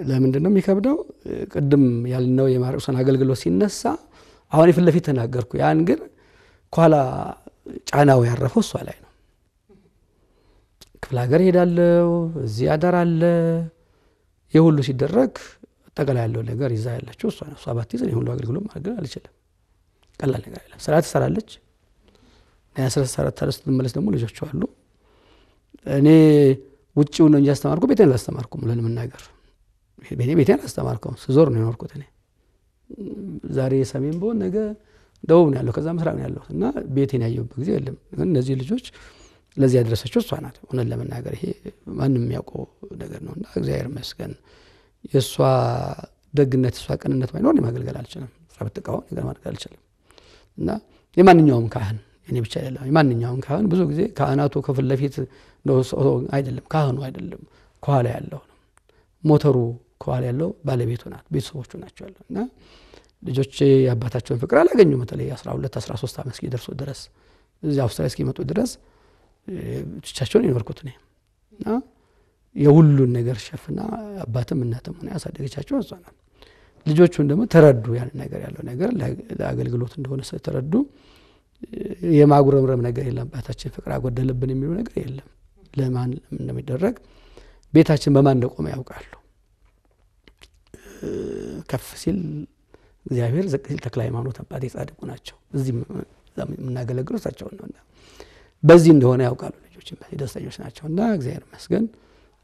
A: ለምንድን ነው የሚከብደው ቅድም ያልነው የማርቆስን አገልግሎት ሲነሳ አሁን ይፈለፊት ተናገርኩ ያን ግን ኳላ ጫናው ያረፈው እሷ ላይ ነው ክፍለ ሀገር ሄዳለው እዚህ አደራለ የሁሉ ሲደረግ ተቀላ ያለው ነገር ይዛ ያለችው እሷ ነው እሷ ባትይዝ ነው ሁሉ አገልግሎት ማድረግ አልችልም ቀላል ነገር አይደለም ስራ ትሰራለች ያሰራታለች ተመለስ ደግሞ ልጆች አሉ እኔ ውጪው ነው እንጂ አስተማርኩ ቤቴን አስተማርኩም ለምንናገር ቤቴን አስተማርኩም ስዞር ነው የኖርኩት እኔ ዛሬ ሰሜን ቦን ነገ ደቡብ ነው ያለው ከዛ መስራቅ ነው ያለው እና ቤቴን ያየሁበት ጊዜ የለም እነዚህ ልጆች ለዚህ ያደረሰችው እሷ ናት ሆነ ለምንናገር ይሄ ማንንም የሚያውቀው ነገር ነውና እግዚአብሔር ይመስገን የሷ ደግነት እሷ ቅንነት ባይኖር ማገልገል አልችልም ፈጥቃው ነገር ማድረግ አልችልም እና የማንኛውም ካህን እኔ ብቻ አይደለም የማንኛውም ካህን ብዙ ጊዜ ካህናቱ ከፍል ለፊት ነው አይደለም ካህኑ አይደለም ከኋላ ያለው ነው ሞተሩ ከኋላ ያለው ባለቤቱ ናት ቤተሰቦቹ ናቸው ያለውና ልጆች ያባታቸውን ፍቅር አላገኙ በተለይ 12 13 ዓመት እስኪደርሱ ድረስ እዚህ አውስትራሊያ እስኪመጡ ድረስ ብቻቸውን ይኖርኩት ነው እና የሁሉን ነገር ሸፍና አባትም እናትም ሆነ ያሳደገቻቸው እሷ ናት ልጆቹን ደግሞ ተረዱ ያን ነገር ያለው ነገር ለአገልግሎት እንደሆነ ተረዱ የማጉረምረም ነገር የለም አባታችን ፍቅር አጎደለብን የሚሉ ነገር የለም ለማን እንደሚደረግ ቤታችን በማን እንደቆመ ያውቃሉ ከፍ ሲል እግዚአብሔር ዝቅ ሲል ተክለ ሃይማኖት አባቴ ጻድቁ ናቸው እዚህ ምናገለግለው እሳቸው ነውና በዚህ እንደሆነ ያውቃሉ ልጆች ደስተኞች ናቸውና እግዚአብሔር ይመስገን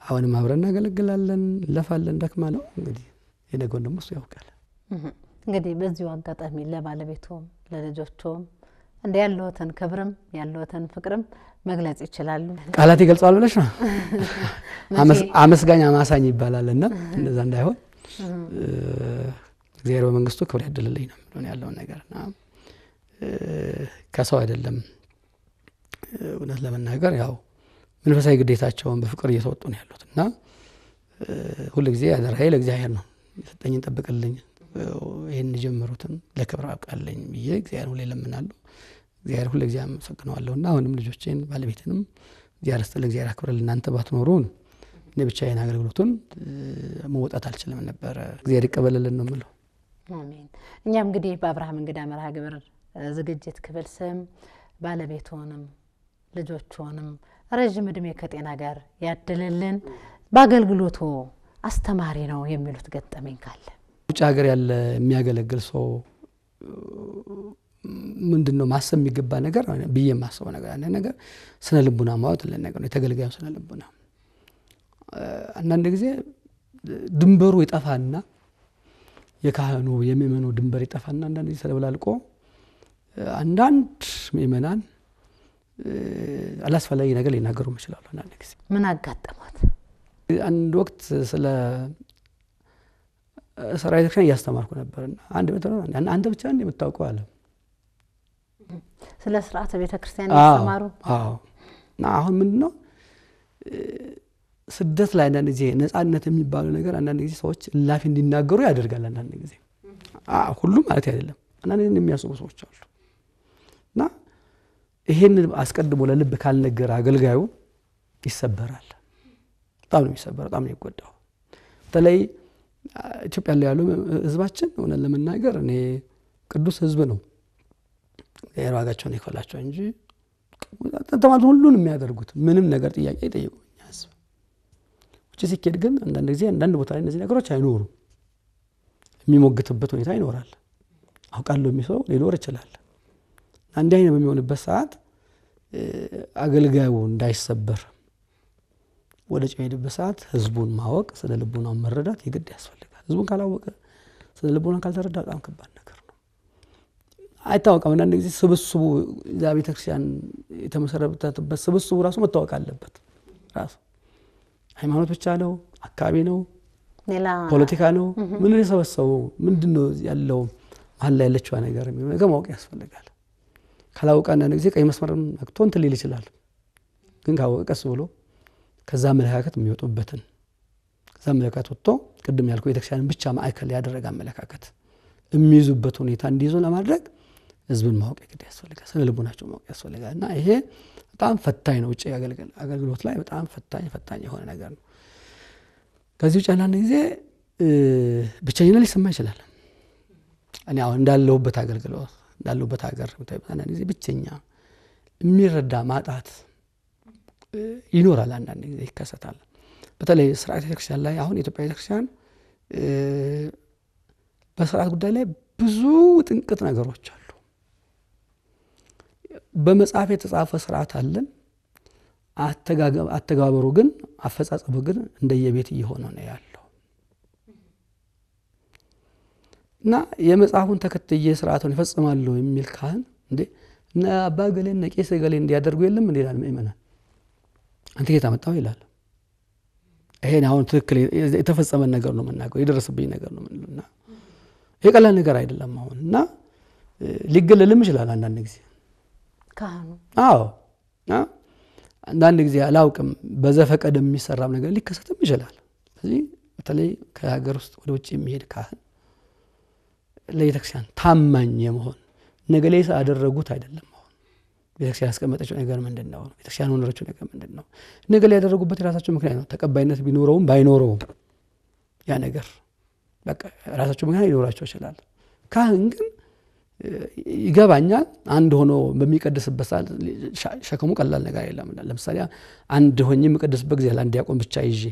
A: አሁንም አብረን እናገለግላለን ለፋለን ደክማለው እንግዲህ የነገው ደግሞ እሱ ያውቃል
B: እንግዲህ በዚሁ አጋጣሚ ለባለቤቱም ለልጆቹም እንደ ያለውተን ክብርም ያለውተን ፍቅርም መግለጽ ይችላሉ
A: ቃላት ይገልጻሉ ብለሽ ነው አመስጋኝ አማሳኝ ይባላልና እንደዛ እንዳይሆን እግዚአብሔር በመንግስቱ ክብር ያድልልኝ ነው ማለት ያለው ነገርና ከሰው አይደለም እውነት ለመናገር ያው መንፈሳዊ ግዴታቸውን በፍቅር እየተወጡ ነው ያሉትና ሁሉ ጊዜ አደራዬ ለእግዚአብሔር ነው የሰጠኝን ጠብቅልኝ ይሄን ጀምሩትን ለክብር አብቃልኝ ብዬ እግዚአብሔር ሁሌ ለምናለሁ እግዚአብሔር ሁሉ ጊዜ አመሰግናለሁና አሁንም ልጆቼን ባለቤቴንም ዚያር ስተለ ዚያር አክብረል እናንተ ባትኖሩን እኔ ብቻዬን አገልግሎቱን መውጣት አልችልም ነበር። እግዚአብሔር ይቀበልልን ነው የምለው።
B: አሜን። እኛም እንግዲህ በአብርሃም እንግዳ መርሃ ግብር ዝግጅት ክፍል ስም ባለቤቶንም ልጆቹንም ረጅም እድሜ ከጤና ጋር ያድልልን። በአገልግሎቱ አስተማሪ ነው የሚሉት ገጠመኝ ካለ
A: ውጭ ሀገር ያለ የሚያገለግል ሰው ምንድነው ማሰብ የሚገባ ነገር ብዬ ማሰብ ነገር ስነ ልቡና ማወቅ ለነገር ነው። የተገልጋዩ ስነ ልቡና አንዳንድ ጊዜ ድንበሩ ይጠፋና የካህኑ የሚመኑ ድንበር ይጠፋና አንዳንድ ጊዜ ስለበላልቆ አንዳንድ ምእመናን አላስፈላጊ ነገር ሊናገሩ ይችላሉ። አንዳንድ ጊዜ
B: ምን አጋጠማት?
A: አንድ ወቅት ስለ ሰራዊት ክርስቲያን ያስተማርኩ ነበርና አንድ አንተ ብቻ እንደ የምታውቀው አለ
B: ስለ ስርዓተ ቤተ ክርስቲያን ያስተማሩ።
A: እና አሁን ምንድነው ስደት ላይ አንዳንድ ጊዜ ነፃነት የሚባለው ነገር አንዳንድ ጊዜ ሰዎች ላፊ እንዲናገሩ ያደርጋል። አንዳንድ ጊዜ ሁሉም ማለት አይደለም፣ አንዳንድ ጊዜ የሚያስቡ ሰዎች አሉ። እና ይሄን አስቀድሞ ለልብ ካልነገረ አገልጋዩ ይሰበራል። በጣም ነው የሚሰበረው፣ በጣም ነው የሚጎዳው። በተለይ ኢትዮጵያ ላይ ያለው ህዝባችን ሆነ ለመናገር እኔ ቅዱስ ህዝብ ነው የራጋቸውን ይከላቸው እንጂ ተማሉ ሁሉን የሚያደርጉት ምንም ነገር ጥያቄ ይጠይቁኛል። እቺ ሲኬድ ግን አንዳንድ ጊዜ አንዳንድ ቦታ ላይ እነዚህ ነገሮች አይኖሩም። የሚሞግትበት ሁኔታ ይኖራል። አውቃለሁ የሚሰው ሊኖር ይችላል። አንድ አይነ በሚሆንበት ሰዓት አገልጋዩ እንዳይሰበር ወደ ጨይድበት ሰዓት ህዝቡን ማወቅ ስለ ልቡናው መረዳት ይግድ ያስፈልጋል። ህዝቡን ካላወቀ ስለ ልቡናው ካልተረዳ በጣም ከባድ ነገር ነው። አይታወቅም። አንዳንድ ጊዜ ስብስቡ ዛ ቤተክርስቲያን የተመሰረተበት ስብስቡ ራሱ መታወቅ አለበት። ራሱ ሃይማኖት ብቻ ነው፣ አካባቢ ነው፣
B: ሌላ
A: ፖለቲካ ነው፣ ምን ሊሰበሰቡ ምንድነው ያለው መሀል ላይ ያለችው ነገር የሚሆነው ማወቅ ያስፈልጋል። ካላወቀ አንዳንድ ጊዜ ቀይ መስመርን ነክቶ እንትን ሊል ይችላል። ግን ካወቀ ቀስ ብሎ ከዛ አመለካከት የሚወጡበትን ከዛ አመለካከት ወጥቶ ቅድም ያልኩ ቤተክርስቲያንን ብቻ ማዕከል ያደረገ አመለካከት የሚይዙበት ሁኔታ እንዲይዙ ለማድረግ ህዝብን ማወቅ ይግድ ያስፈልጋል። ስለ ልቡናቸው ማወቅ ያስፈልጋል። እና ይሄ በጣም ፈታኝ ነው። ውጭ አገልግሎት ላይ በጣም ፈታኝ የሆነ ነገር ነው። ከዚህ ውጭ አንዳንድ ጊዜ ብቸኝነት ሊሰማ ይችላል። እኔ አሁን እንዳለሁበት አገልግሎት እንዳለሁበት ሀገር አንዳንድ ጊዜ ብቸኛ የሚረዳ ማጣት ይኖራል። አንዳንድ ጊዜ ይከሰታል። በተለይ ስርዓተ ቤተክርስቲያን ላይ አሁን የኢትዮጵያ ቤተክርስቲያን በስርዓት ጉዳይ ላይ ብዙ ጥንቅጥ ነገሮች አሉ። በመጽሐፍ የተጻፈ ስርዓት አለን። አተጋበሩ ግን አፈጻጸሙ ግን እንደየቤት እየሆነ ነው ያለው። እና የመጽሐፉን ተከትዬ ስርዓቱን ይፈጽማሉ የሚል ካህን እንዴ እና አባ ገሌን ነቄስ ገሌን እንዲያደርጉ የለም እንዴ ይላል ምእመናን። አንተ የታመጣው ይላል። ይሄን አሁን ትክክል የተፈጸመ ነገር ነው መናገር የደረሰብኝ ነገር ነው ምንልና ይሄ ቀላል ነገር አይደለም። አሁን እና ሊገለልም ይችላል አንዳንድ ጊዜ
B: ካህኑ
A: አንዳንድ ጊዜ አላውቅም በዘፈቀደ የሚሰራም ነገር ሊከሰትም ይችላል። ስለዚህ በተለይ ከሀገር ውስጥ ወደ ውጭ የሚሄድ ካህን ለቤተክርስቲያን ታማኝ የመሆን ነገር ላይ ያደረጉት አይደለም። አሁን ቤተክርስቲያን ያስቀመጠችው ነገር ምንድነው? ቤተክርስቲያን ወንረችው ነገር ምንድነው? ነገር ላይ ያደረጉበት የራሳቸው ምክንያት ነው። ተቀባይነት ቢኖረውም ባይኖረውም ያ ነገር በቃ ራሳቸው ምክንያት ሊኖራቸው ይችላል። ካህን ግን ይገባኛል አንድ ሆኖ በሚቀድስበት ሰዓት ሸክሙ ቀላል ነገር አይደለም። ለምሳሌ አንድ ሆኜ የምቀድስበት ጊዜ አንድ ዲያቆን ብቻ ይዤ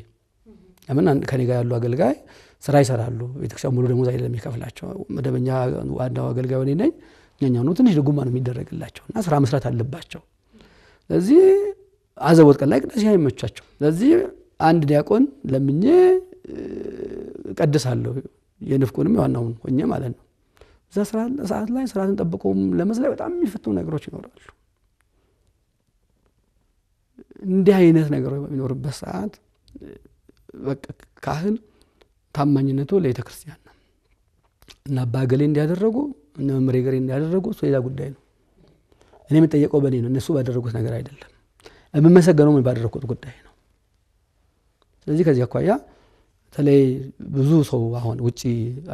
A: ለምን ከኔ ጋር ያሉ አገልጋይ ስራ ይሰራሉ። ቤተክርስቲያን ሙሉ ደሞዝ አይደለም የሚከፍላቸው። መደበኛ ዋናው አገልጋይ እኔ ነኝ። እኛኛው ነው ትንሽ ድጉማ ነው የሚደረግላቸው እና ስራ መስራት አለባቸው። ስለዚህ አዘቦት ቀን ላይ ቅዳሴ አይመቻቸው። ስለዚህ አንድ ዲያቆን ለምኜ ቀድሳለሁ። የንፍቁንም ዋናውን ሆኜ ማለት ነው። እዛ ሰዓት ላይ ስርዓትን ጠብቆም ለመስላይ በጣም የሚፈቱ ነገሮች ይኖራሉ። እንዲህ አይነት ነገሮች በሚኖርበት ሰዓት በቃ ካህን ታማኝነቱ ለቤተክርስቲያን ነው እና ባገሌ እንዲያደርጉ እና መምሬ ገሬ እንዲያደርጉ ሌላ ጉዳይ ነው። እኔ የምጠየቀው በእኔ ነው፣ እነሱ ባደረጉት ነገር አይደለም። የምመሰገነው ባደረጉት ጉዳይ ነው። ስለዚህ ከዚህ አኳያ በተለይ ብዙ ሰው አሁን ውጪ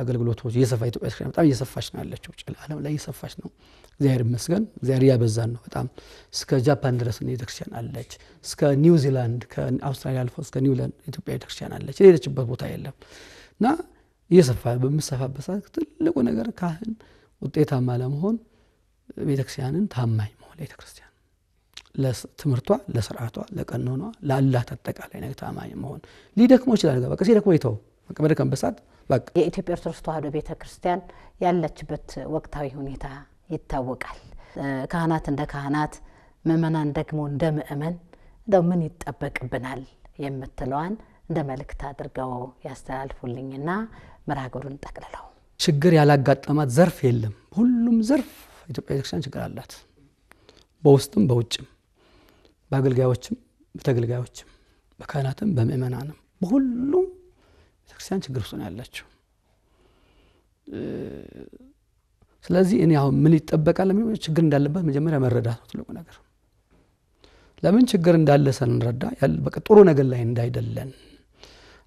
A: አገልግሎቶች እየሰፋ ኢትዮጵያ ክርስቲያን በጣም እየሰፋች ነው ያለችው ዓለም ላይ እየሰፋች ነው እግዚአብሔር ይመስገን እግዚአብሔር ያበዛን ነው በጣም እስከ ጃፓን ድረስ ነው ቤተክርስቲያን አለች እስከ ኒውዚላንድ ከአውስትራሊያ አልፎ እስከ ኒውዚላንድ ኢትዮጵያ ቤተክርስቲያን አለች የሌለችበት ቦታ የለም እና እየሰፋ በመሰፋበት ሰዓት ትልቁ ነገር ካህን ውጤታማ ለመሆን ቤተክርስቲያንን ታማኝ መሆን ቤተክርስቲያን ለትምህርቷ ለሥርዓቷ ለቀኖኗ ለአላህ ተጠቃላይ ነገር ታማኝ መሆን ሊደክሞ ይችላል በቃ ሲደክሞ ይተው በቃ በደከም በሳት በቃ
B: የኢትዮጵያ ኦርቶዶክስ ተዋሕዶ ቤተክርስቲያን ያለችበት ወቅታዊ ሁኔታ ይታወቃል ካህናት እንደ ካህናት ምእመናን ደግሞ እንደ ምእመን እንደው ምን ይጠበቅብናል የምትለዋን እንደ መልእክት አድርገው ያስተላልፉልኝና መራገሩን ጠቅልለው
A: ችግር ያላጋጠማት ዘርፍ የለም ሁሉም ዘርፍ ኢትዮጵያ ቤተክርስቲያን ችግር አላት በውስጥም በውጭም በአገልጋዮችም በተገልጋዮችም በካህናትም በምእመናንም በሁሉም ቤተክርስቲያን ችግር ውስጥ ነው ያለችው ስለዚህ እኔ አሁን ምን ይጠበቃል ለምን ችግር እንዳለበት መጀመሪያ መረዳት ነው ትልቁ ነገር ለምን ችግር እንዳለ ሰንረዳ በቃ ጥሩ ነገር ላይ እንዳይደለን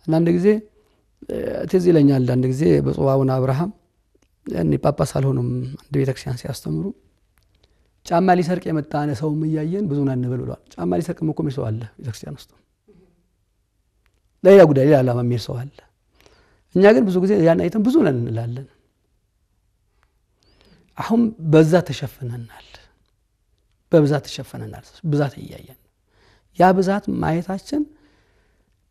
A: አንድ ጊዜ ትዝ ይለኛል አንድ ጊዜ በጾባውና አብርሃም ያኔ ጳጳስ አልሆኑም አንድ ቤተክርስቲያን ሲያስተምሩ ጫማ ሊሰርቅ የመጣ ሰው ምያየን ብዙ ነን ብሏል ጫማ ሊሰርቅ መቆም ሰው አለ ቤተክርስቲያን ውስጥ ለያ ጉዳይ ለዓላማ የሚል ሰው አለ እኛ ግን ብዙ ጊዜ ያን አይተን ብዙ ነን እንላለን አሁን በዛ ተሸፈነናል በብዛት ተሸፈነናል ብዛት እያየን ያ ብዛት ማየታችን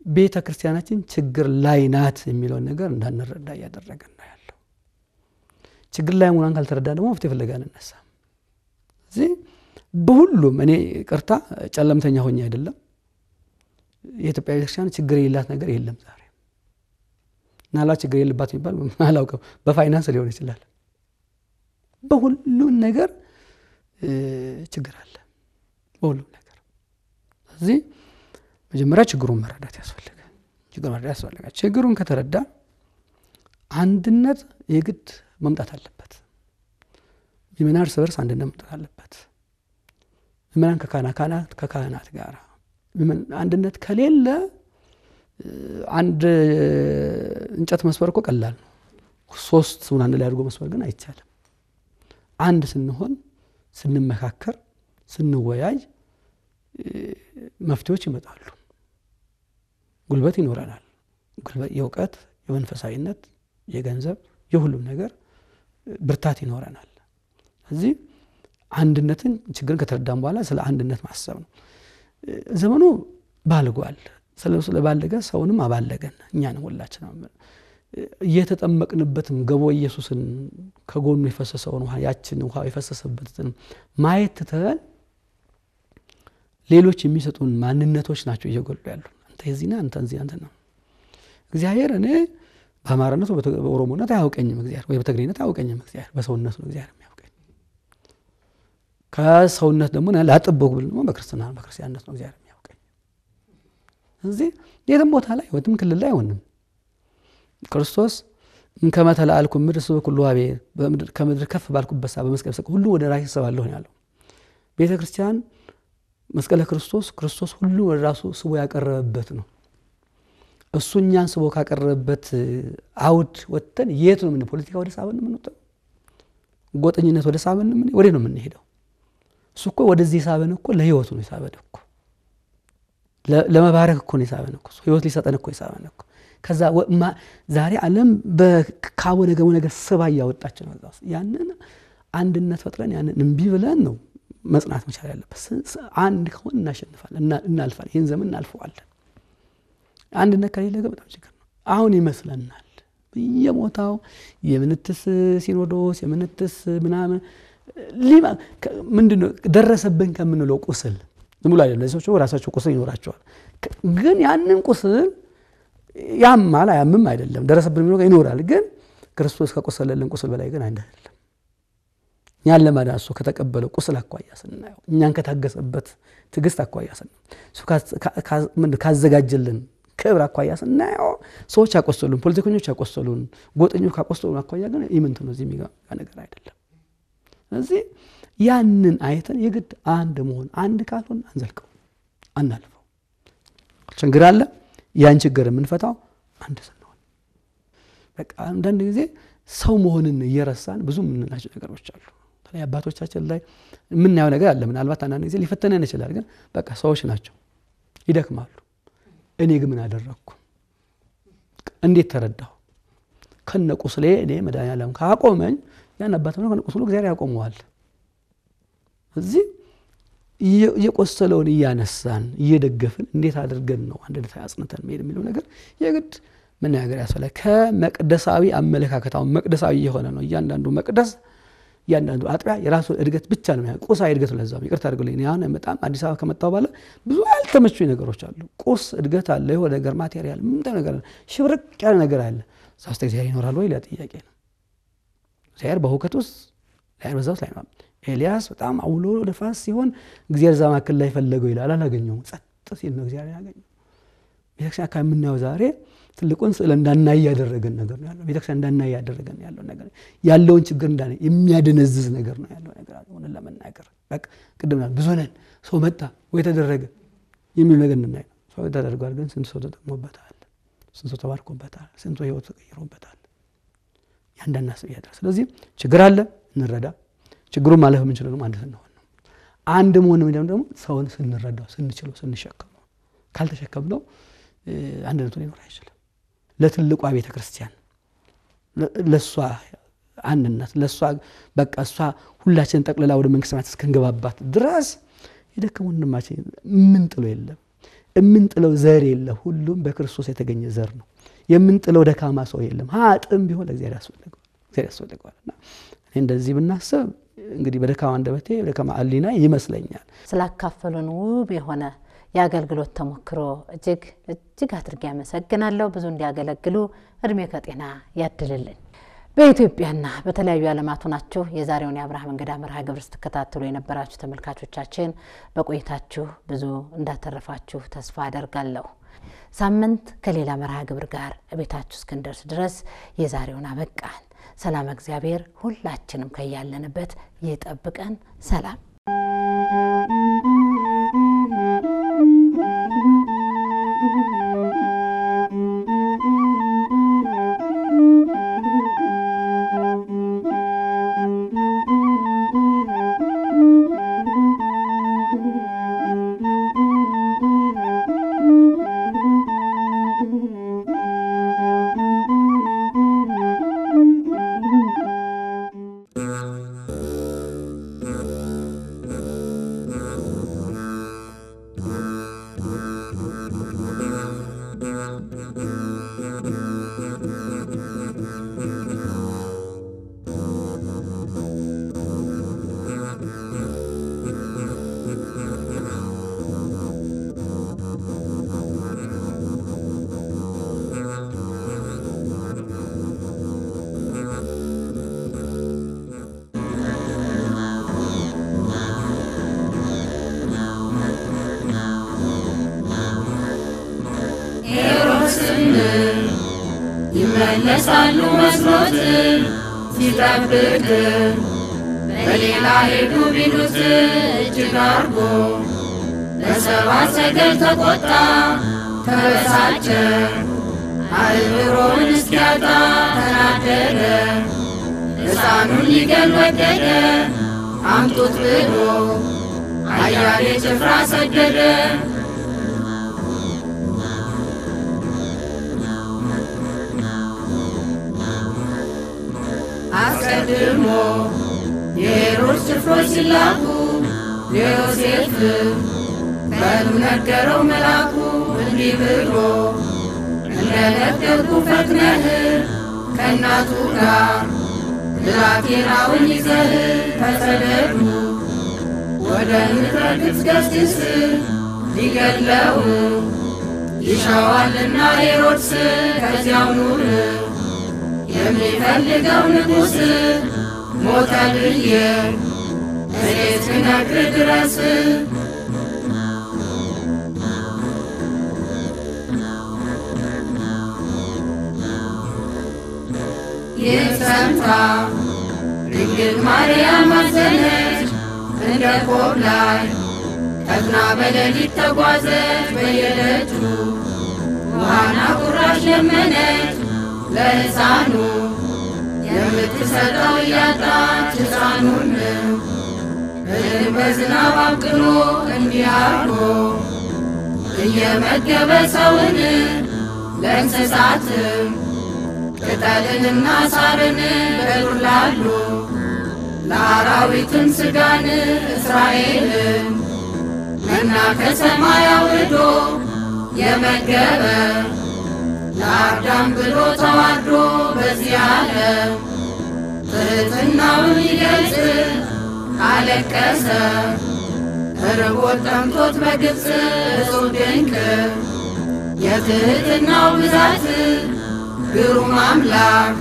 A: ቤተክርስቲያናችን ችግር ላይ ናት የሚለው ነገር እንዳንረዳ ያደረገን ነው ያለው ችግር ላይ መሆኗን ካልተረዳ ደግሞ መፍትሄ ፍለጋን እንነሳ እዚህ በሁሉም እኔ ቅርታ ጨለምተኛ ሆኜ አይደለም የኢትዮጵያ ቤተክርስቲያን ችግር የሌላት ነገር የለም ዛሬ ናላ ችግር የለባት ይባል ማላውቀው በፋይናንስ ሊሆን ይችላል በሁሉ ነገር ችግር አለ በሁሉ ነገር እዚህ መጀመሪያ ችግሩን መረዳት ያስፈልጋል ችግሩን ከተረዳ አንድነት የግድ መምጣት አለበት ምእመናን እርስ በርስ አንድነት መምጣት አለበት ምእመናን ከካህናት ጋር አንድነት ከሌለ አንድ እንጨት መስበር እኮ ቀላል ነው ሶስት ሆነ አንድ ላይ አድርጎ መስበር ግን አይቻልም አንድ ስንሆን ስንመካከር ስንወያይ መፍትሄዎች ይመጣሉ ጉልበት ይኖረናል ጉልበት የእውቀት የመንፈሳዊነት የገንዘብ የሁሉም ነገር ብርታት ይኖረናል እዚህ አንድነትን ችግርን ከተረዳን በኋላ ስለ አንድነት ማሰብ ነው ዘመኑ ባልጓል ስለባለገ ሰውንም አባለገን እኛንም ሁላችንም እየተጠመቅንበትም ገቦ ኢየሱስን ከጎኑ የፈሰሰውን ውሃ ያችን ውሃ የፈሰሰበትን ማየት ተተን ሌሎች የሚሰጡን ማንነቶች ናቸው እየጎሉ ያሉ አንተ የዚህና አንተ እዚህ አንተ ነው እግዚአብሔር እኔ በአማራነቱ በኦሮሞነት አያውቀኝም እግዚአብሔር ወይ በትግሬነት አያውቀኝም እግዚአብሔር በሰውነት ነው እግዚአብሔር የሚያውቀኝ ከሰውነት ደግሞ ላጥበው ብል ነው በክርስቲያንነት ነው እግዚአብሔር የሚያውቀኝ እዚህ የትም ቦታ ላይ ወይም ክልል ላይ ሆነም ክርስቶስ እንከመተላልኩም ምድር ሰው ሁሉ አቤ ከምድር ከፍ ባልኩበት ሰዓት በመስቀል ሰቀ ሁሉ ወደ ራስ ሰባለሁ ያለው ቤተክርስቲያን መስቀለ ክርስቶስ ሁሉ ወደ ራሱ ስቦ ያቀረበበት ነው እሱኛን ስቦ ካቀረበበት አውድ ወጥተን የት ነው ምን ፖለቲካ ወደ ሳበን ምን ወጣ ጎጠኝነት ወደ ሳበን ምን ወዴ ነው ምን ሄደው እሱ እኮ ወደዚህ ሳበን እኮ ለህይወቱ ነው ሳበን እኮ ለመባረክ እኮ ነው ሳበን እኮ ህይወት ሊሰጠን እኮ ሳበን እኮ ከዛ ዛሬ ዓለም በካወነ ገመ ነገር ስባ ያወጣች ነው ያንን አንድነት ፈጥረን ያንን እንቢ ብለን ነው መጽናት መቻል ያለበት አንድ ከሆነ እናሸንፋለን እናልፋለን ይሄን ዘመን እናልፈዋለን አንድነት ከሌለ በጣም ችግር ነው አሁን ይመስለናል በየቦታው የምንትስ ሲኖዶስ የምንትስ ምናምን ሊማ ምንድነው ደረሰብን ከምንለው ቁስል ዝም ብሎ አይደለም ለሰዎች ራሳቸው ቁስል ይኖራቸዋል ግን ያንን ቁስል ያማል አያምም አይደለም ደረሰብን የሚለው ይኖራል ግን ክርስቶስ ከቆሰለልን ቁስል በላይ ግን አይደለም ያን ለማዳሱ ከተቀበለው ቁስል አቋያ ስናየው እኛን ከታገሰበት ትግስት አቋያ ስናየው ምን ካዘጋጀልን ክብር አቋያ ስናየው ሰዎች ያቆሰሉን ፖለቲከኞች ያቆሰሉን ጎጠኞች ያቆሰሉን አቋያ ግን ኢምንት ነው እዚህ የሚጋ ነገር አይደለም ስለዚህ ያንን አይተን የግድ አንድ መሆን አንድ ካልሆነ አንዘልቀው አናልፈው ችግር አለ ያን ችግር የምንፈታው አንድ ስንሆን በቃ አንዳንድ ጊዜ ሰው መሆንን እየረሳን ብዙ ምንላቸው ነገሮች አሉ ታዲያ አባቶቻችን ላይ ምናየው ነገር አለ ምናልባት አንዳንድ ጊዜ ሊፈተነን ይችላል ግን በቃ ሰዎች ናቸው ይደክማሉ እኔ ግን ምን አደረኩ እንዴት ተረዳው ከነቁስሌ እኔ መድኃኒዓለም ካቆመኝ ያን አባት ነው ከነቁስሉ እግዚአብሔር ያቆመዋል እዚህ የቆሰለውን ያነሳን እየደገፍን እንዴት አድርገን ነው አንድነት ያጽንተን የሚለው ነገር የግድ ምን ነገር ያስፈልጋል ከመቅደሳዊ አመለካከታው መቅደሳዊ የሆነ ነው እያንዳንዱ መቅደስ ያንዳንዱ አጥቢያ የራሱ እድገት ብቻ ነው ቁሳዊ እድገት ለዛው ይቅርታ አድርጉልኝ ያን በጣም አዲስ አበባ ከመጣው ባለ ብዙ ያልተመቹኝ ነገሮች አሉ ቁስ እድገት አለ የሆነ ነገር ማቴሪያል ምን ነገር ሽብርቅ ያለ ነገር አለ ሳስተ እግዚአብሔር ይኖራል ወይ ለጥያቄ ነው እግዚአብሔር በሁከት ውስጥ ላይ በዛው ላይ ነው ኤልያስ በጣም አውሎ ነፋስ ሲሆን እግዚአብሔር ዛማከል ላይ ፈለገው ይላል አላገኘው ጸጥ ሲል ነው እግዚአብሔር ያገኘው ቤተክርስቲያን ከምናየው ዛሬ ትልቁን ስለ እንዳናይ ያደረገን ነገር ነው ያለው ቤተክርስቲያን እንዳናይ ያደረገን ያለው ነገር ያለውን ችግር እንዳናይ የሚያደነዝዝ ነገር ነው ያለው ነገር አሁን ለመናገር በቃ ቅድምናል ብዙ ነን ሰው መጣ ወይ ተደረገ የሚል ነገር እናይ ሰው ተደርጓል ግን ስንት ሰው ተጠቅሞበታል ስንት ሰው ተባርኮበታል ስንት ሰው ህይወት ተቀይሮበታል ያንዳናስ ያደረሰ ስለዚህ ችግር አለ እንረዳ ችግሩን ማለፍ ምን ይችላል አንድ ነው አንድ መሆን ደግሞ ሰውን ስንረዳው ስንችለው ስንሸከመው ካልተሸከምነው አንድነቱን ይኖር አይችልም ለትልቋ ቤተክርስቲያን ለሷ አንድነት ለሷ በቃ እሷ ሁላችን ተቀለላ ወደ መንግስት ሰማያት እስከንገባባት ድረስ ይደከሙን እንደማችን ምን ጥሎ የለም ምን ጥለው ዘር የለ ሁሉም በክርስቶስ የተገኘ ዘር ነው የምንጥለው ደካማ ሰው የለም ሀጥም ቢሆን ለእግዚአብሔር ያስፈልገዋልና እኔ እንደዚህ ብናስብ እንግዲህ በደካማ አንደበቴ በደካማ አሊና ይመስለኛል
B: ስላካፈሉን ውብ የሆነ ያገልግሎት ተሞክሮ እጅግ አድርጌ አመሰግናለሁ ብዙ እንዲያገለግሉ እድሜ ከጤና ያድልልኝ በኢትዮጵያና በተለያዩ ዓለማት ሆናችሁ የዛሬውን የአብርሃም እንግዳ መርሃ ግብር ተከታተሉ የነበራችሁ ተመልካቾቻችን በቆይታችሁ ብዙ እንዳተረፋችሁ ተስፋ አደርጋለሁ ሳምንት ከሌላ መርሃ ግብር ጋር እቤታችሁ እስክንደርስ ድረስ የዛሬውን አበቃን ሰላም እግዚአብሔር ሁላችንም ከያለንበት ይጠብቀን ሰላም
D: ይመለሳሉ መስሎት ሲጠብቅ በሌላ ሄዱ ቢሉት እጅግ አርጎ በሰባት ሰገል ተቆጣ ተበሳጨ አእምሮውን እስኪያጣ ተናደደ ሕፃኑን ሊገል ወደደ አምጡት ብሎ አያሌ ጭፍራ ሰደደ አስቀድሞ የሄሮድስ ጭፍሮች ሲላኩ ለዮሴፍ በሕልም ነገረው መልአኩ እንዲህ ብሎ እንደነገርኩ ፈጥነህ ከእናቱ ጋር ብላቴናውን ይዘህ ተሰደዱ ወደ ምድረ ግብፅ ገስግስ ሊገድለው ይሻዋልና ሄሮድስ ከዚያው ኑር የሚፈልገው ንጉሥ ሞተ ብዬ እኔ እስክነግርህ ድረስ ይህን ሰምታ ድንግል ማርያም አዘነች እንደ ቆብ ላይ ፈጥና በሌሊት ተጓዘች በየደጁ ውሃና ቁራሽ ለመነች ለሕፃኑ የምትሰጠው እያጣች ሕፃኑን እህል በዝናብ አብቅሎ እንዲህ አድርጎ እየመገበ ሰውን ለእንስሳትም ቅጠልንና ሳርን በዱር ላሉ ለአራዊትም ሥጋን እስራኤልን መና ከሰማይ አውርዶ የመገበ ለአዳም ብሎ ተዋርዶ በዚህ ዓለም ትሕትናውን ይገልጽ አለቀሰ ርቦት ጠምቶት በግብፅ እጹብ ድንቅ የትሕትናው ብዛት ግሩም አምላክ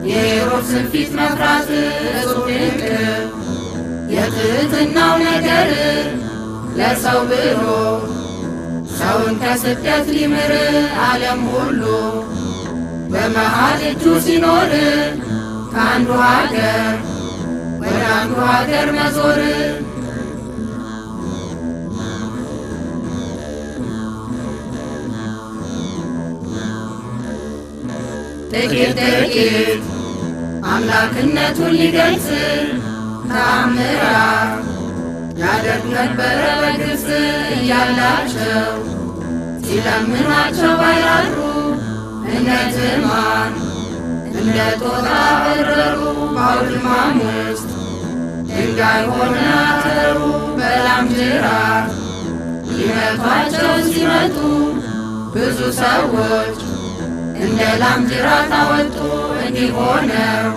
D: የሄሮድስን ፊት መፍራት እጹብ ድንቅ የትሕትናው ነገር ለሰው ብሎ ሰውን ከስደት ሊምር ዓለም ሁሉ በመሃል እጁ ሲኖር ከአንዱ ሀገር ወደ አንዱ ሀገር መዞር ጥቂት አምላክነቱን ሊገልጽ ተአምራት ያደርግ ነበረ በግብፅ እያላቸው ሲለምኗቸው ባይራሩ እንደ ትማን እንደ ጦጣ በረሩ በአውድማም ውስጥ ድንጋይ ሆነ አተሩ በላም ጅራት ሊመቷቸው ሲመጡ ብዙ ሰዎች እንደ ላም ጅራት አወጡ እንዲህ ሆነው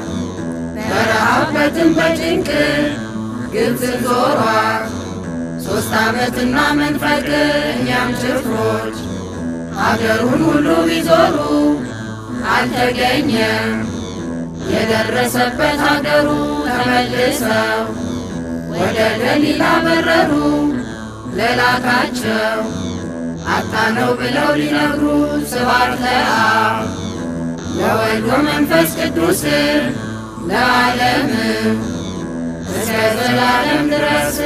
D: በረሃበትም በጭንቅ ግብፅን ዞሯት 3 ዓመትና መንፈቅ እኛም ጭፍሮች አገሩን ሁሉ ቢዞሩ አልተገኘም የደረሰበት አገሩ ተመልሰው ወደ ገሊላ በረሩ ለላካቸው አጣነው ብለው ሊነግሩ ስብሐት ለአብ ለወልድ ወመንፈስ ቅዱስ ለዓለም እስከ ዘላለም ድረስ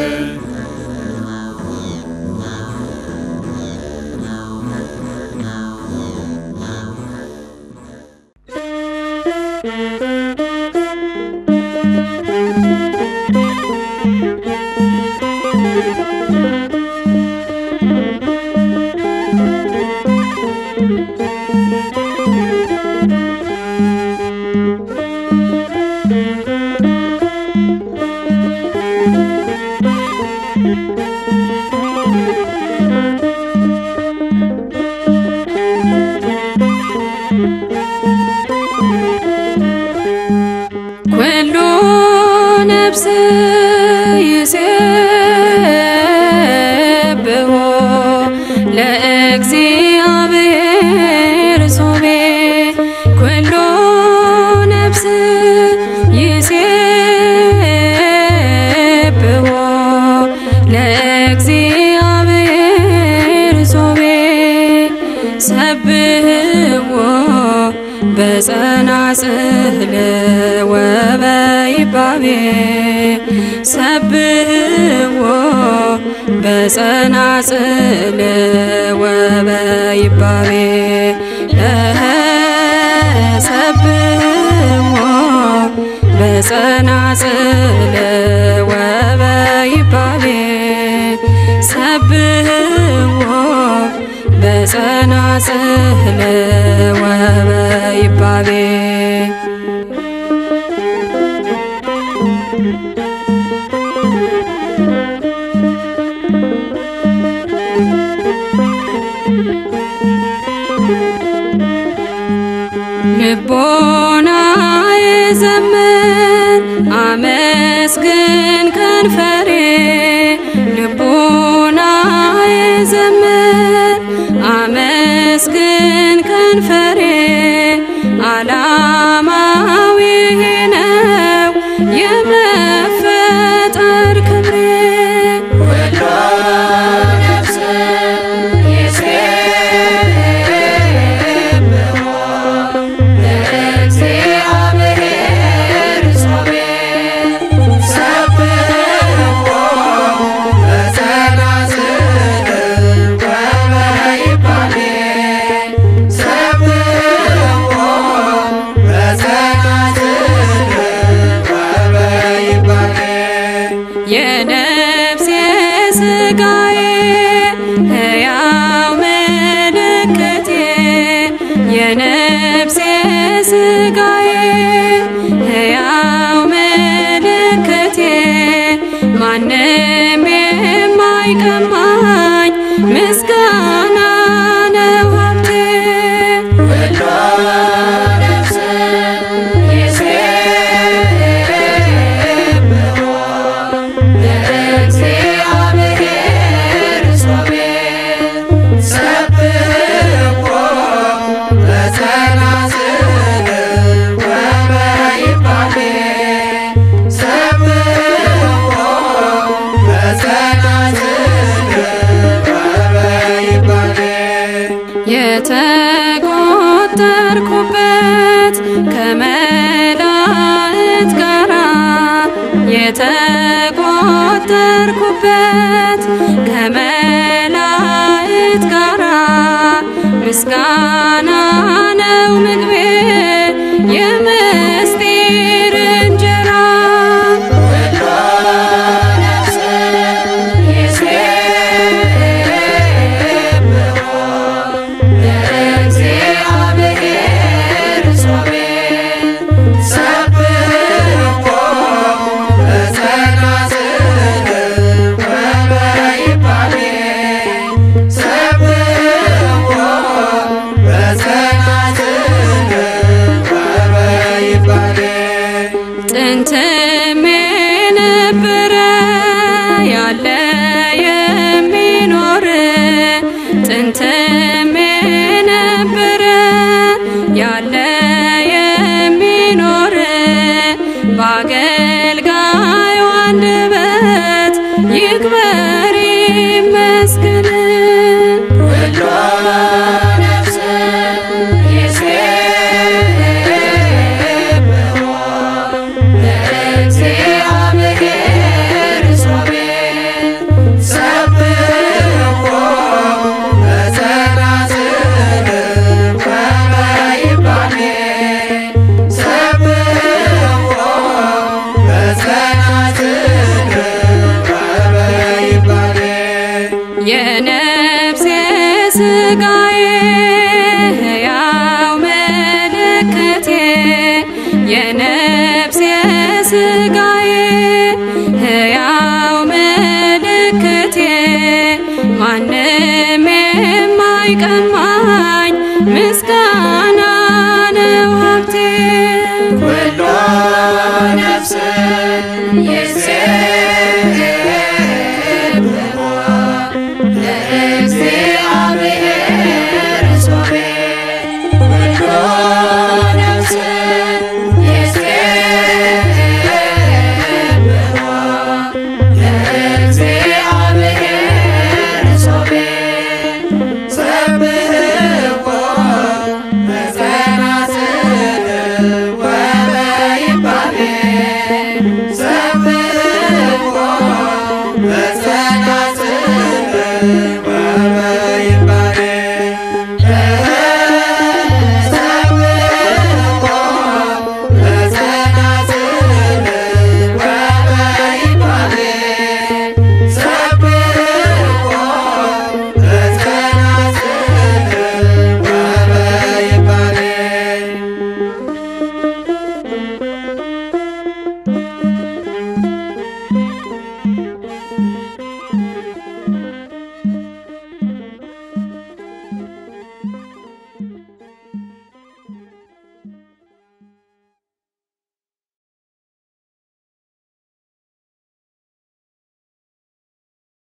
D: በጸናጽል ወበይባቤ ሰብሕዎ በጸናጽል ወበይባቤ ሰብሕዎ በጸናጽል ወበይባቤ ሰብሕዎ በጸናጽል ወበይባቤ ልቦናዬ ዘምር አመስግን ከንፈሬ ልቦናዬ ዘምር አመስግን ከንፈሬ ዓላማው ይሄ ነው የመፈጠር ክብሬ ሁሉ ነፍስ ይሴብሖ ለእግዚአብሔር ጾሜ ሰብሕዎ በጸናጽል ወበይባቤ ከመላእክት ጋራ የተቆጠርኩበት ከመላእክት ጋራ ምስጋና ነው ምግቤ የምስጢር እንጀራ ጥንትም የነበረ ያለ የሚኖር ጥንትም የነበረ ያለ የሚኖር በአገልጋዩ አንደበት ይክበር ይመስገን ሁሉ ነፍስ የነፍሴ ስጋዬ ሕያው ምልክቴ